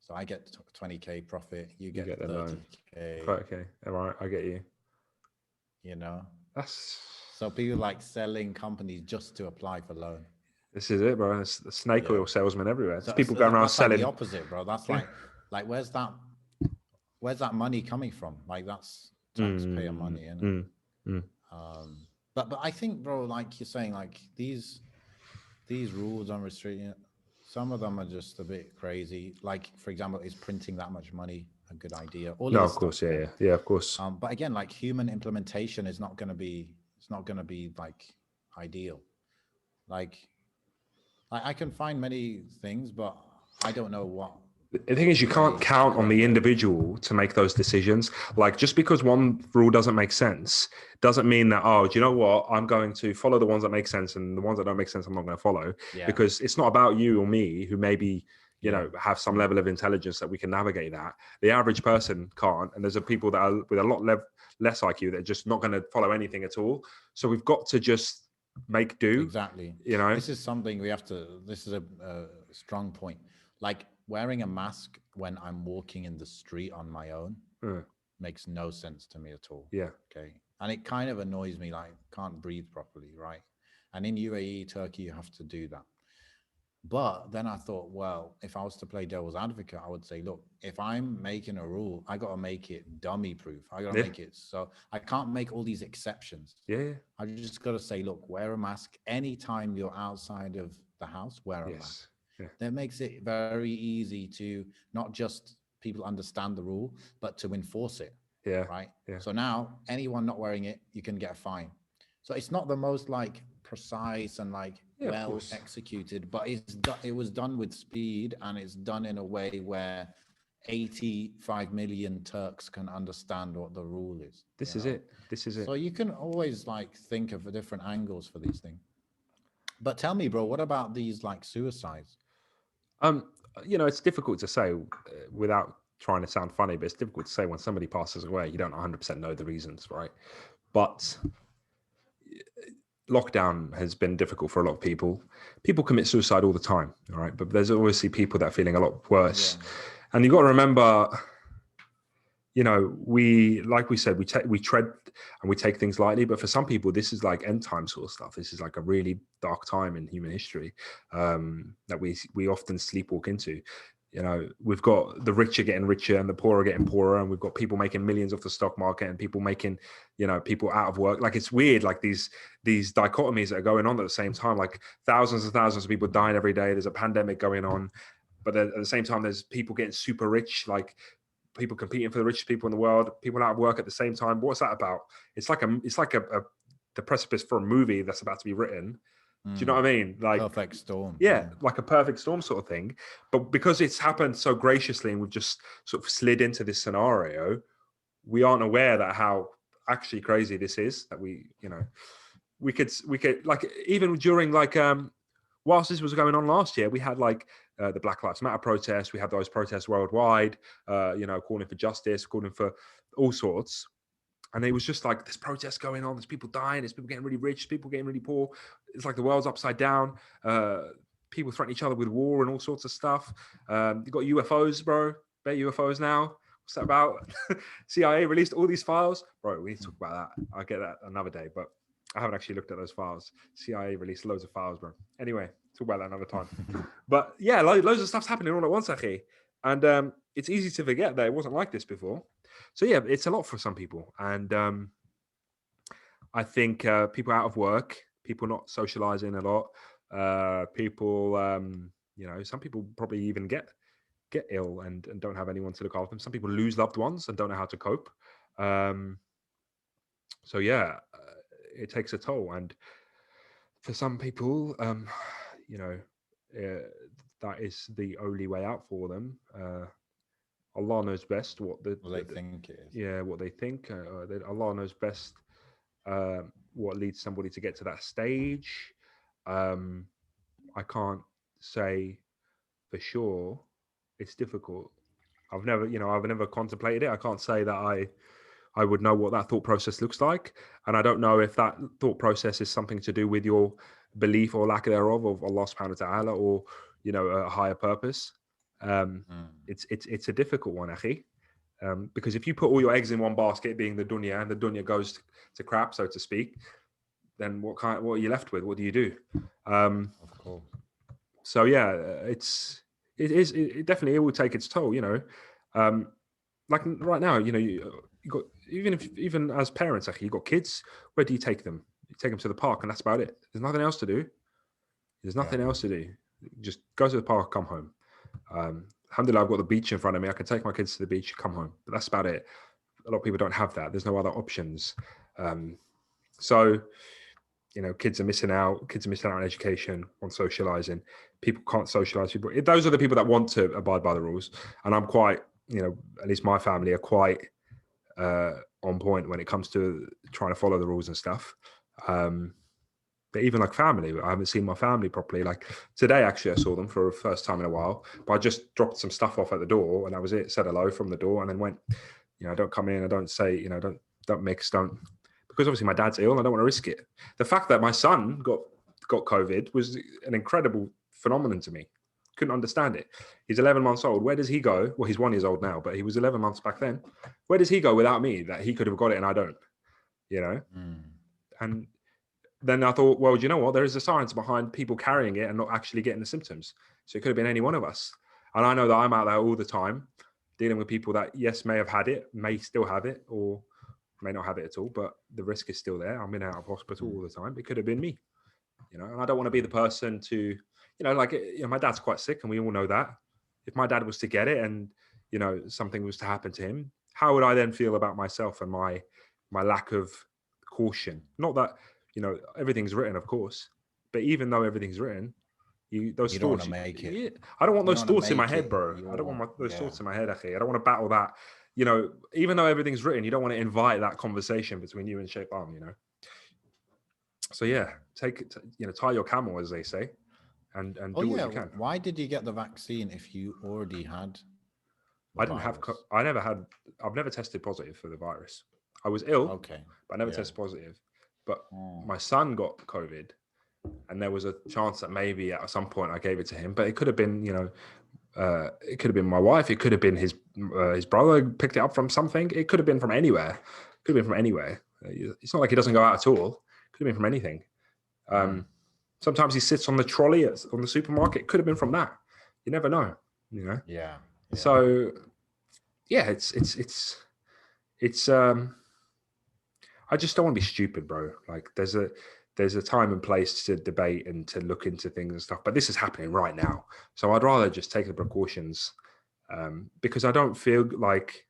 [SPEAKER 2] So I get 20K profit, you get
[SPEAKER 1] the
[SPEAKER 2] 30K.
[SPEAKER 1] 30K. All right, I get you.
[SPEAKER 2] That's so people like selling companies just to apply for loan.
[SPEAKER 1] This is it, bro. It's the snake oil salesman everywhere. There's people
[SPEAKER 2] going
[SPEAKER 1] around selling.
[SPEAKER 2] Like the opposite, bro. That's like where's that money coming from? Like, that's taxpayer money, But I think, bro, like you're saying, like these rules on restricting, some of them are just a bit crazy. Like, for example, is printing that much money a good idea? All
[SPEAKER 1] of course, stuff, yeah, of course.
[SPEAKER 2] But again, like, human implementation is not going to be. It's not going to be like ideal. Like I can find many things, but I don't know what
[SPEAKER 1] The thing is, you can't count on the individual to make those decisions. Like, just because one rule doesn't make sense doesn't mean that, oh, do you know what? I'm going to follow the ones that make sense, and the ones that don't make sense, I'm not going to follow.
[SPEAKER 2] Yeah.
[SPEAKER 1] Because it's not about you or me, who maybe, you know, have some level of intelligence that we can navigate that. The average person can't. And there's people that are with a lot less IQ that are just not going to follow anything at all. So we've got to just make do.
[SPEAKER 2] Exactly.
[SPEAKER 1] You know,
[SPEAKER 2] this is something we have to, this is a strong point. Like, wearing a mask when I'm walking in the street on my own makes no sense to me at all.
[SPEAKER 1] Yeah.
[SPEAKER 2] Okay. And it kind of annoys me, like, can't breathe properly, right? And in UAE, Turkey, you have to do that. But then I thought, well, if I was to play devil's advocate, I would say, look, if I'm making a rule, I got to make it dummy proof. I got to make it so I can't make all these exceptions.
[SPEAKER 1] Yeah.
[SPEAKER 2] I just got to say, look, wear a mask anytime you're outside of the house, wear a mask. Yeah. That makes it very easy to not just people understand the rule, but to enforce it.
[SPEAKER 1] Yeah.
[SPEAKER 2] Right.
[SPEAKER 1] Yeah.
[SPEAKER 2] So now anyone not wearing it, you can get a fine. So it's not the most like precise and like well executed, but it was done with speed, and it's done in a way where 85 million Turks can understand what the rule is.
[SPEAKER 1] This is it.
[SPEAKER 2] So you can always like think of different angles for these things. But tell me, bro, what about these like suicides?
[SPEAKER 1] You know, it's difficult to say without trying to sound funny, but it's difficult to say when somebody passes away. You don't 100% know the reasons, right? But lockdown has been difficult for a lot of people. People commit suicide all the time, all right? But there's obviously people that are feeling a lot worse. Yeah. And you've got to remember, you know, like we said, we tread and we take things lightly. But for some people, this is like end time sort of stuff. This is like a really dark time in human history that we often sleepwalk into. You know, we've got the rich are getting richer and the poor are getting poorer, and we've got people making millions off the stock market and people making, you know, people out of work. Like, it's weird, like these dichotomies that are going on at the same time. Like, thousands and thousands of people dying every day. There's a pandemic going on, but at the same time, there's people getting super rich, like people competing for the richest people in the world, people out of work at the same time. What's that about? It's like the precipice for a movie that's about to be written. Do you know what I mean? Like,
[SPEAKER 2] perfect storm.
[SPEAKER 1] Yeah, like a perfect storm sort of thing. But because it's happened so graciously and we've just sort of slid into this scenario, we aren't aware that how actually crazy this is, that we could like, even during like whilst this was going on last year, we had like the Black Lives Matter protests. We had those protests worldwide, you know, calling for justice, calling for all sorts. And it was just like, there's protests going on, there's people dying, there's people getting really rich, there's people getting really poor. It's like the world's upside down. People threaten each other with war and all sorts of stuff. You've got UFOs, bro. Bare UFOs now. What's that about? CIA released all these files. Bro, we need to talk about that. I'll get that another day, but I haven't actually looked at those files. CIA released loads of files, bro. Anyway, talk about that another time. But yeah, loads of stuff's happening all at once, Akhi. And it's easy to forget that it wasn't like this before. So yeah, it's a lot for some people. And I think people out of work, people not socializing a lot, people, you know, some people probably even get ill and don't have anyone to look after them. Some people lose loved ones and don't know how to cope. So yeah, it takes a toll. And for some people, you know, that is the only way out for them. Allah knows best what they
[SPEAKER 2] think it is.
[SPEAKER 1] Yeah, what they think. Allah knows best what leads somebody to get to that stage. I can't say for sure. It's difficult. I've never contemplated it. I can't say that I would know what that thought process looks like. And I don't know if that thought process is something to do with your belief or lack thereof of Allah subhanahu wa ta'ala, or, you know, a higher purpose. It's a difficult one, Akhi. Because if you put all your eggs in one basket, being the dunya, and the dunya goes to crap, so to speak, then what are you left with? What do you do?
[SPEAKER 2] Of course.
[SPEAKER 1] So yeah, it definitely, it will take its toll, you know. Like right now, you know, you got, even as parents, actually, you got kids. Where do you take them? You take them to the park, and that's about it. There's nothing else to do. Just go to the park, come home. Alhamdulillah, I've got the beach in front of me. I can take my kids to the beach, come home. But that's about it. A lot of people don't have that. There's no other options. So kids are missing out. Kids are missing out on education, on socializing. People can't socialize. People. Those are the people that want to abide by the rules. And I'm quite, at least my family are quite on point when it comes to trying to follow the rules and stuff. But even like family, I haven't seen my family properly. Like today, actually, I saw them for the first time in a while. But I just dropped some stuff off at the door, and that was it. Said hello from the door, and then went. Don't come in. I don't say. Don't mix. Don't. Because obviously my dad's ill and I don't want to risk it. The fact that my son got COVID was an incredible phenomenon to me. Couldn't understand it. He's 11 months old. Where does he go? Well, he's 1 year old now, but he was 11 months back then. Where does he go without me that he could have got it and I don't? And then I thought, well, do you know what? There is a science behind people carrying it and not actually getting the symptoms. So it could have been any one of us. And I know that I'm out there all the time dealing with people that, yes, may have had it, may still have it, or may not have it at all, but the risk is still there. I'm in and out of hospital all the time. It could have been me, and I don't want to be the person to, my dad's quite sick and we all know that. If my dad was to get it and, something was to happen to him, how would I then feel about myself and my lack of caution? Not that, everything's written, of course, but even though everything's written, those thoughts, I don't want those thoughts in my head, bro. I don't want those thoughts in my head, Akhi. I don't want to battle that. Even though everything's written, you don't want to invite that conversation between you and Shaitan, So yeah, tie your camel, as they say, and do what you can.
[SPEAKER 2] Why did you get the vaccine if you already had
[SPEAKER 1] I didn't have, I've never tested positive for the virus. I was ill, but I never tested positive. But my son got COVID, and there was a chance that maybe at some point I gave it to him, but it could have been, it could have been my wife. It could have been his brother picked it up from something. It could have been from anywhere. It's not like he doesn't go out at all. It could have been from anything. Sometimes he sits on the trolley on the supermarket. It could have been from that. You never know.
[SPEAKER 2] Yeah.
[SPEAKER 1] So, yeah, it's. I just don't want to be stupid, bro. Like there's a time and place to debate and to look into things and stuff, but this is happening right now. So I'd rather just take the precautions because I don't feel like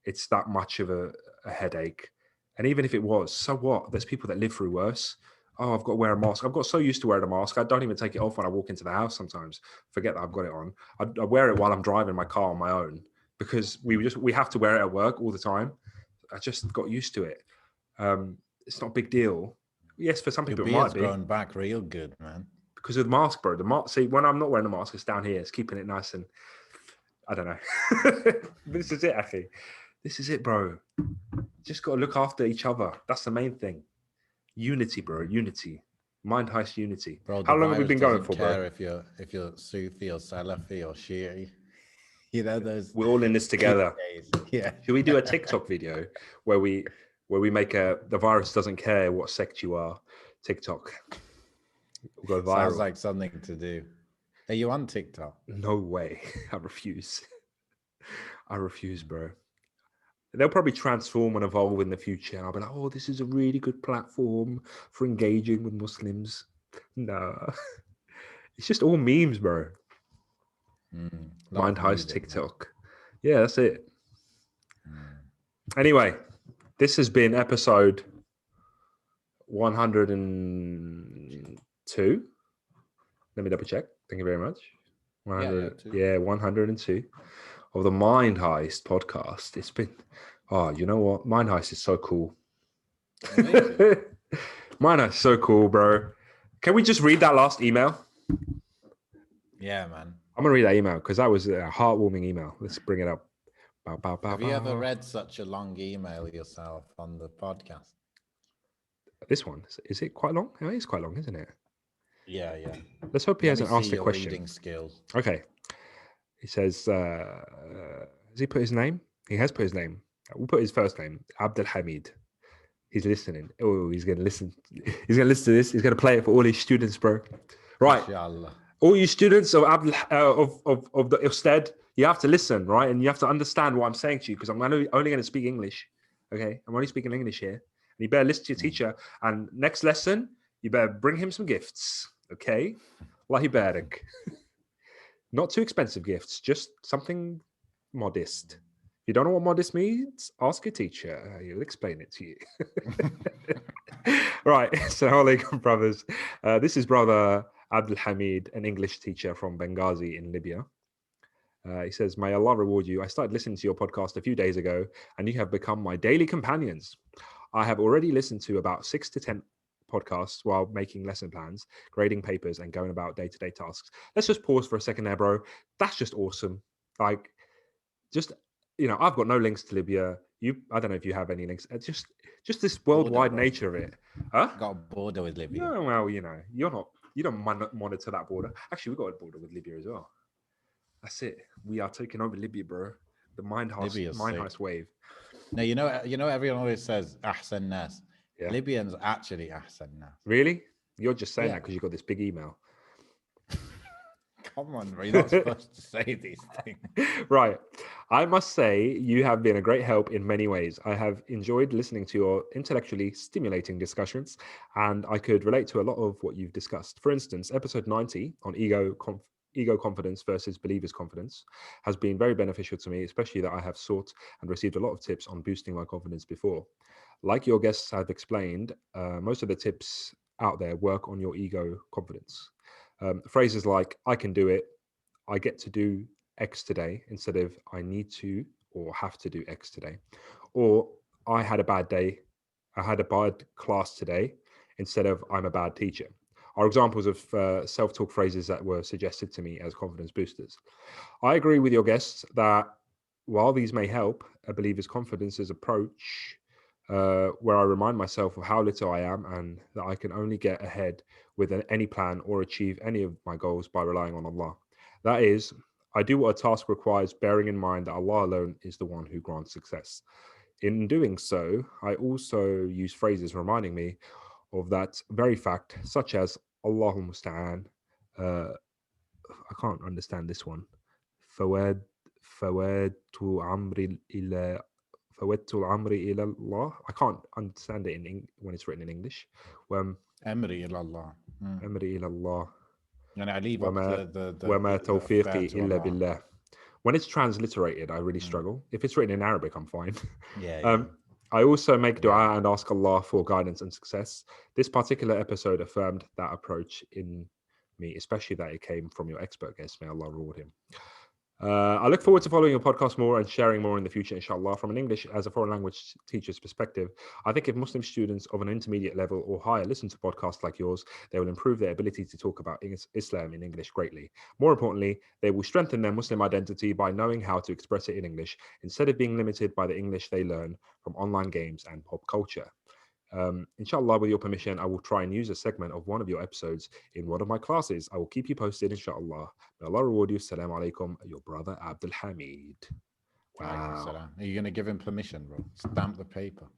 [SPEAKER 1] it's that much of a headache. And even if it was, so what? There's people that live through worse. Oh, I've got to wear a mask. I've got so used to wearing a mask. I don't even take it off when I walk into the house sometimes. Forget that I've got it on. I wear it while I'm driving my car on my own because we have to wear it at work all the time. I just got used to it. It's not a big deal. Yes, for some people it might be.
[SPEAKER 2] Your beard's grown back real good, man.
[SPEAKER 1] Because of the mask, bro. The mask. See, when I'm not wearing a mask, it's down here. It's keeping it nice and I don't know. This is it, Akhi. This is it, bro. Just got to look after each other. That's the main thing. Unity, bro. Unity. Mind heist unity.
[SPEAKER 2] Bro,
[SPEAKER 1] how long have we been going for, bro?
[SPEAKER 2] If you're Sufi or Salafi or Shi'i.
[SPEAKER 1] We're all in this together.
[SPEAKER 2] Yeah.
[SPEAKER 1] Should we do a TikTok video where we make the virus doesn't care what sect you are? TikTok. We'll go viral.
[SPEAKER 2] Sounds like something to do. Are you on TikTok?
[SPEAKER 1] No way. I refuse. I refuse, bro. They'll probably transform and evolve in the future. I'll be like, oh, this is a really good platform for engaging with Muslims. No. It's just all memes, bro. Mind heist TikTok. Yeah, that's it. Anyway, this has been episode 102. Let me double check. Thank you very much. 102 of the Mind Heist podcast. It's been, you know what? Mind Heist is so cool. Mind Heist is so cool, bro. Can we just read that last email?
[SPEAKER 2] Yeah, man.
[SPEAKER 1] I'm going to read that email because that was a heartwarming email. Let's bring it up.
[SPEAKER 2] Have you ever read such a long email yourself on the podcast?
[SPEAKER 1] This one, is it quite long? It is quite long, isn't it?
[SPEAKER 2] Yeah.
[SPEAKER 1] Let's hope he hasn't asked a question.
[SPEAKER 2] Reading skills.
[SPEAKER 1] Okay. He says, has he put his name? He has put his name. We'll put his first name, Abdul Hamid. He's listening. Oh, he's going to listen. He's going to listen to this. He's going to play it for all his students, bro. Right.
[SPEAKER 2] Inshallah.
[SPEAKER 1] All you students of the Usted, you have to listen, right? And you have to understand what I'm saying to you because I'm only going to speak English. Okay? I'm only speaking English here. And you better listen to your teacher. And next lesson, you better bring him some gifts. Okay? Wallahi barak. Not too expensive gifts, just something modest. If you don't know what modest means, ask your teacher. He'll explain it to you. Right. Assalamu alaikum, brothers. This is brother Abdul Hamid, an English teacher from Benghazi in Libya. He says, may Allah reward you. I started listening to your podcast a few days ago, and you have become my daily companions. I have already listened to about 6 to 10 podcasts while making lesson plans, grading papers, and going about day-to-day tasks. Let's just pause for a second there, bro. That's just awesome. Like, just, I've got no links to Libya. I don't know if you have any links. Just this
[SPEAKER 2] Border,
[SPEAKER 1] worldwide
[SPEAKER 2] bro.
[SPEAKER 1] nature of it. Huh?
[SPEAKER 2] Got a border with Libya.
[SPEAKER 1] No, well, you don't monitor that border. Actually, we've got a border with Libya as well. That's it. We are taking over Libya, bro. The mind heist wave.
[SPEAKER 2] Now you know everyone always says Ahsan Nas.
[SPEAKER 1] Yeah.
[SPEAKER 2] Libyans actually Ahsan Nas.
[SPEAKER 1] Really? You're just saying that because you got this big email.
[SPEAKER 2] Come on, bro. You're not supposed to say these things.
[SPEAKER 1] Right. I must say you have been a great help in many ways. I have enjoyed listening to your intellectually stimulating discussions, and I could relate to a lot of what you've discussed. For instance, episode 90 on ego confidence versus believers confidence has been very beneficial to me, especially that I have sought and received a lot of tips on boosting my confidence before. Like your guests have explained, most of the tips out there work on your ego confidence. Phrases like I can do it, I get to do X today, instead of I need to or have to do X today, or I had a bad day, I had a bad class today, instead of I'm a bad teacher, are examples of self-talk phrases that were suggested to me as confidence boosters. I agree with your guests that while these may help, a believer's confidence's approach, where I remind myself of how little I am and that I can only get ahead with any plan or achieve any of my goals by relying on Allah. That is, I do what a task requires, bearing in mind that Allah alone is the one who grants success. In doing so, I also use phrases reminding me of that very fact, such as Allahumma musta'an. I can't understand this one. Fawad Fawadu Amri ila Fawadu Amri ila Allah. I can't understand it when it's written in English.
[SPEAKER 2] Amri ila Allah.
[SPEAKER 1] Amri ila Allah.
[SPEAKER 2] And I leave up the
[SPEAKER 1] Wama
[SPEAKER 2] affair
[SPEAKER 1] tawfiqi
[SPEAKER 2] to
[SPEAKER 1] illa
[SPEAKER 2] Allah.
[SPEAKER 1] billah. When it's transliterated, I really struggle. If it's written in Arabic, I'm fine.
[SPEAKER 2] Yeah.
[SPEAKER 1] I also make dua and ask Allah for guidance and success. This particular episode affirmed that approach in me, especially that it came from your expert guest. May Allah reward him. I look forward to following your podcast more and sharing more in the future, inshallah. From an English as a foreign language teacher's perspective, I think if Muslim students of an intermediate level or higher listen to podcasts like yours, they will improve their ability to talk about Islam in English greatly. More importantly, they will strengthen their Muslim identity by knowing how to express it in English instead of being limited by the English they learn from online games and pop culture. Inshallah, with your permission, I will try and use a segment of one of your episodes in one of my classes. I will keep you posted, inshallah. May Allah reward you. Assalamu alaikum, your brother Abdul Hamid.
[SPEAKER 2] Wow. Are you going to give him permission, bro? Stamp the paper.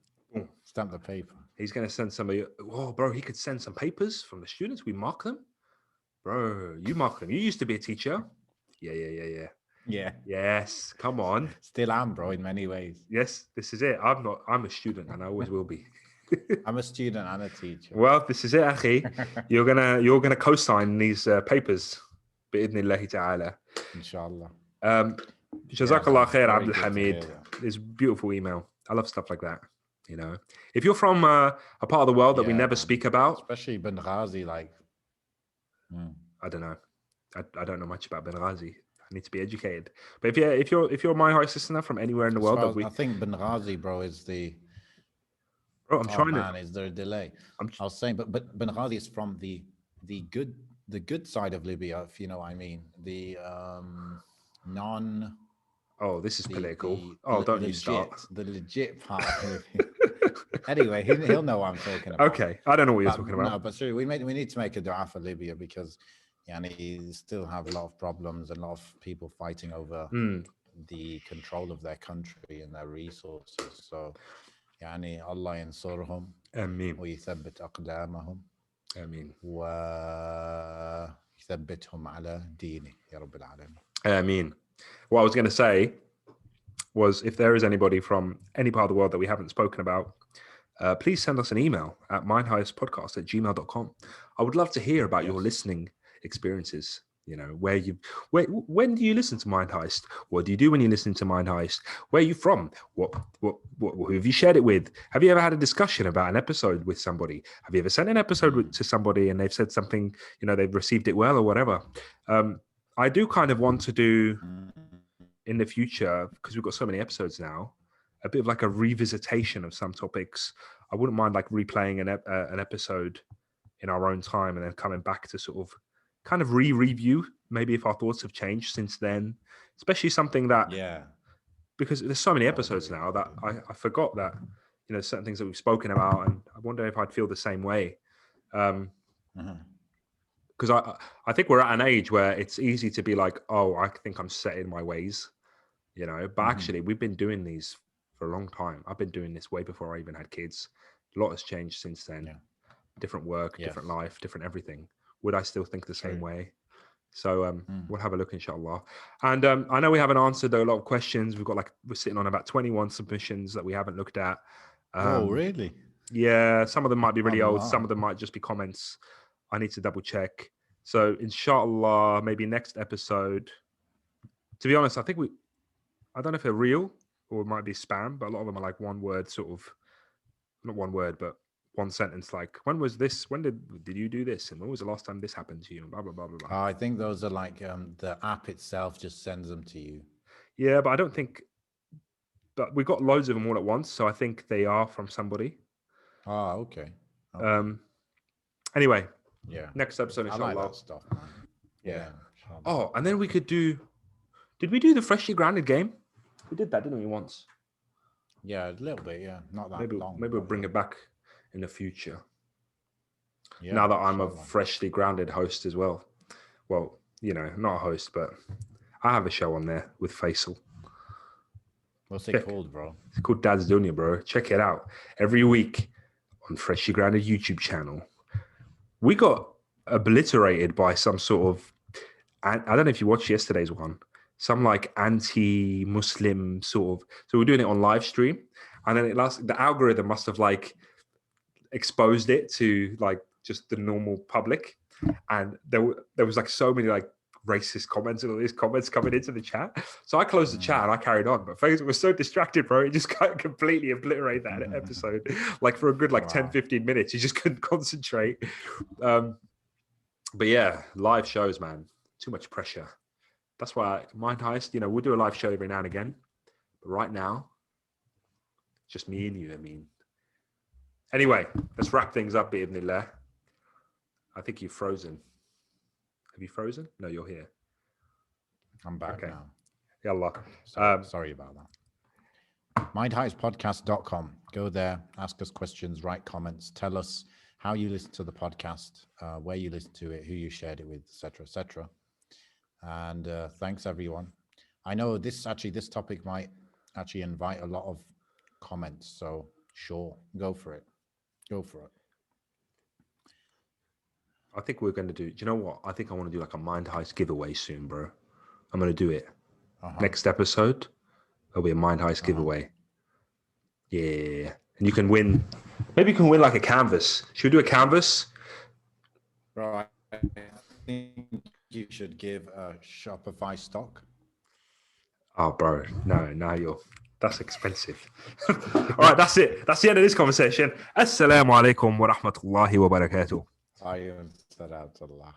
[SPEAKER 2] Stamp the paper.
[SPEAKER 1] He's going to send some of you. Oh, bro, he could send some papers from the students. We mark them. Bro, you mark them. You used to be a teacher. Yeah. Yes, come on.
[SPEAKER 2] Still am, bro, in many ways.
[SPEAKER 1] Yes, this is it. I'm a student and I always will be.
[SPEAKER 2] I'm a student and a teacher.
[SPEAKER 1] Well, this is it, Akhi. You're gonna co-sign these papers, bi'idhnillahi ta'ala.
[SPEAKER 2] Inshallah.
[SPEAKER 1] Jazakallah khair, Abdul Hamid. This beautiful email. I love stuff like that. If you're from a part of the world that we never speak about,
[SPEAKER 2] especially Benghazi, like
[SPEAKER 1] I don't know. I don't know much about Benghazi. I need to be educated. But if you're my high listener from anywhere in the world,
[SPEAKER 2] I think Benghazi, bro, is the.
[SPEAKER 1] Bro, I'm trying to.
[SPEAKER 2] Is there a delay? I was saying, but Benghazi is from the good side of Libya, if you know what I mean. The non.
[SPEAKER 1] Oh, this is political. Don't you start.
[SPEAKER 2] The legit part. Anyway, he'll know what I'm talking about.
[SPEAKER 1] Okay, I don't know what you're talking about.
[SPEAKER 2] No, but seriously, we need to make a dua for Libya because, you still have a lot of problems and a lot of people fighting over the control of their country and their resources. So. Allah ينصرهم ويثبت أقدامهم
[SPEAKER 1] آمين
[SPEAKER 2] ويثبتهم على دينه يا رب العالمين.
[SPEAKER 1] آمين. What I was going to say was, if there is anybody from any part of the world that we haven't spoken about, please send us an email at mindhighestpodcast@gmail.com. I would love to hear about your listening experiences. You know, when do you listen to Mind Heist? What do you do when you listen to Mind Heist? Where are you from? Who have you shared it with? Have you ever had a discussion about an episode with somebody? Have you ever sent an episode to somebody and they've said something, you know, they've received it well or whatever? I do kind of want to do in the future, because we've got so many episodes now, a bit of like a revisitation of some topics. I wouldn't mind like replaying an episode in our own time and then coming back to sort of kind of review maybe if our thoughts have changed since then, especially something that, because there's so many episodes now that I forgot that, you know, certain things that we've spoken about, and I wonder if I'd feel the same way. Because I think we're at an age where it's easy to be like, oh, I think I'm set in my ways, you know, but actually we've been doing these for a long time. I've been doing this way before I even had kids. A lot has changed since then. Different work, different life, different everything. Would I still think the same way? So we'll have a look, inshallah. And I know we haven't answered a lot of questions. We're sitting on about 21 submissions that we haven't looked at.
[SPEAKER 2] Oh, really?
[SPEAKER 1] Yeah, some of them might be really old. Some of them might just be comments. I need to double check. So inshallah, maybe next episode. To be honest, I don't know if they're real or it might be spam, but a lot of them are like one word, sort of, not one word, but one sentence, like, when was this? When did you do this? And when was the last time this happened to you? And blah, blah, blah, blah, blah.
[SPEAKER 2] I think those are like the app itself just sends them to you.
[SPEAKER 1] Yeah, but I don't think, but we got loads of them all at once. So I think they are from somebody.
[SPEAKER 2] Okay.
[SPEAKER 1] Anyway.
[SPEAKER 2] Yeah.
[SPEAKER 1] Next episode, inshallah.
[SPEAKER 2] I like that stuff, man. Yeah.
[SPEAKER 1] Oh, and then we could did we do the freshly grounded game? We did that, didn't we, once?
[SPEAKER 2] Yeah, a little bit, yeah. Not that long.
[SPEAKER 1] Maybe we'll bring it back in the future.
[SPEAKER 2] Yeah,
[SPEAKER 1] now that I'm a freshly grounded host as well. Well, you know, not a host, but I have a show on there with Faisal.
[SPEAKER 2] What's it called, bro?
[SPEAKER 1] It's called Dad's Dunya, bro. Check it out. Every week on Freshly Grounded YouTube channel. We got obliterated by some sort of, I don't know if you watched yesterday's one, some like anti-Muslim sort of, so we're doing it on live stream, and then the algorithm must have like exposed it to like just the normal public, and there was like so many like racist comments and all these comments coming into the chat. So I closed the chat and I carried on, but Faisal was so distracted, bro. He just completely obliterated that episode. Like for a good 10, 15 minutes, he just couldn't concentrate. But yeah, live shows, man, too much pressure. That's why Mind Heist, you know, we'll do a live show every now and again. But right now, just me and you, I mean. Anyway, let's wrap things up, bi'idhnillah. I think you've frozen. Have you frozen? No, you're here.
[SPEAKER 2] I'm back now.
[SPEAKER 1] Yallah.
[SPEAKER 2] Sorry about that. Mindheistpodcast.com. Go there, ask us questions, write comments, tell us how you listen to the podcast, where you listen to it, who you shared it with, etc., etc. And thanks, everyone. I know this topic might actually invite a lot of comments, so sure, go for it. Go for it.
[SPEAKER 1] I think we're going to do you know what? I think I want to do like a Mind Heist giveaway soon, bro. I'm going to do it. Next episode, there'll be a Mind Heist giveaway. Yeah. And you can win. Maybe you can win like a canvas. Should we do a canvas?
[SPEAKER 2] Bro, I think you should give a Shopify stock.
[SPEAKER 1] Oh, bro. No, that's expensive. All right, that's it. That's the end of this conversation. Assalamu alaikum wa rahmatullahi wa barakatuh.
[SPEAKER 2] Ayun salatullah.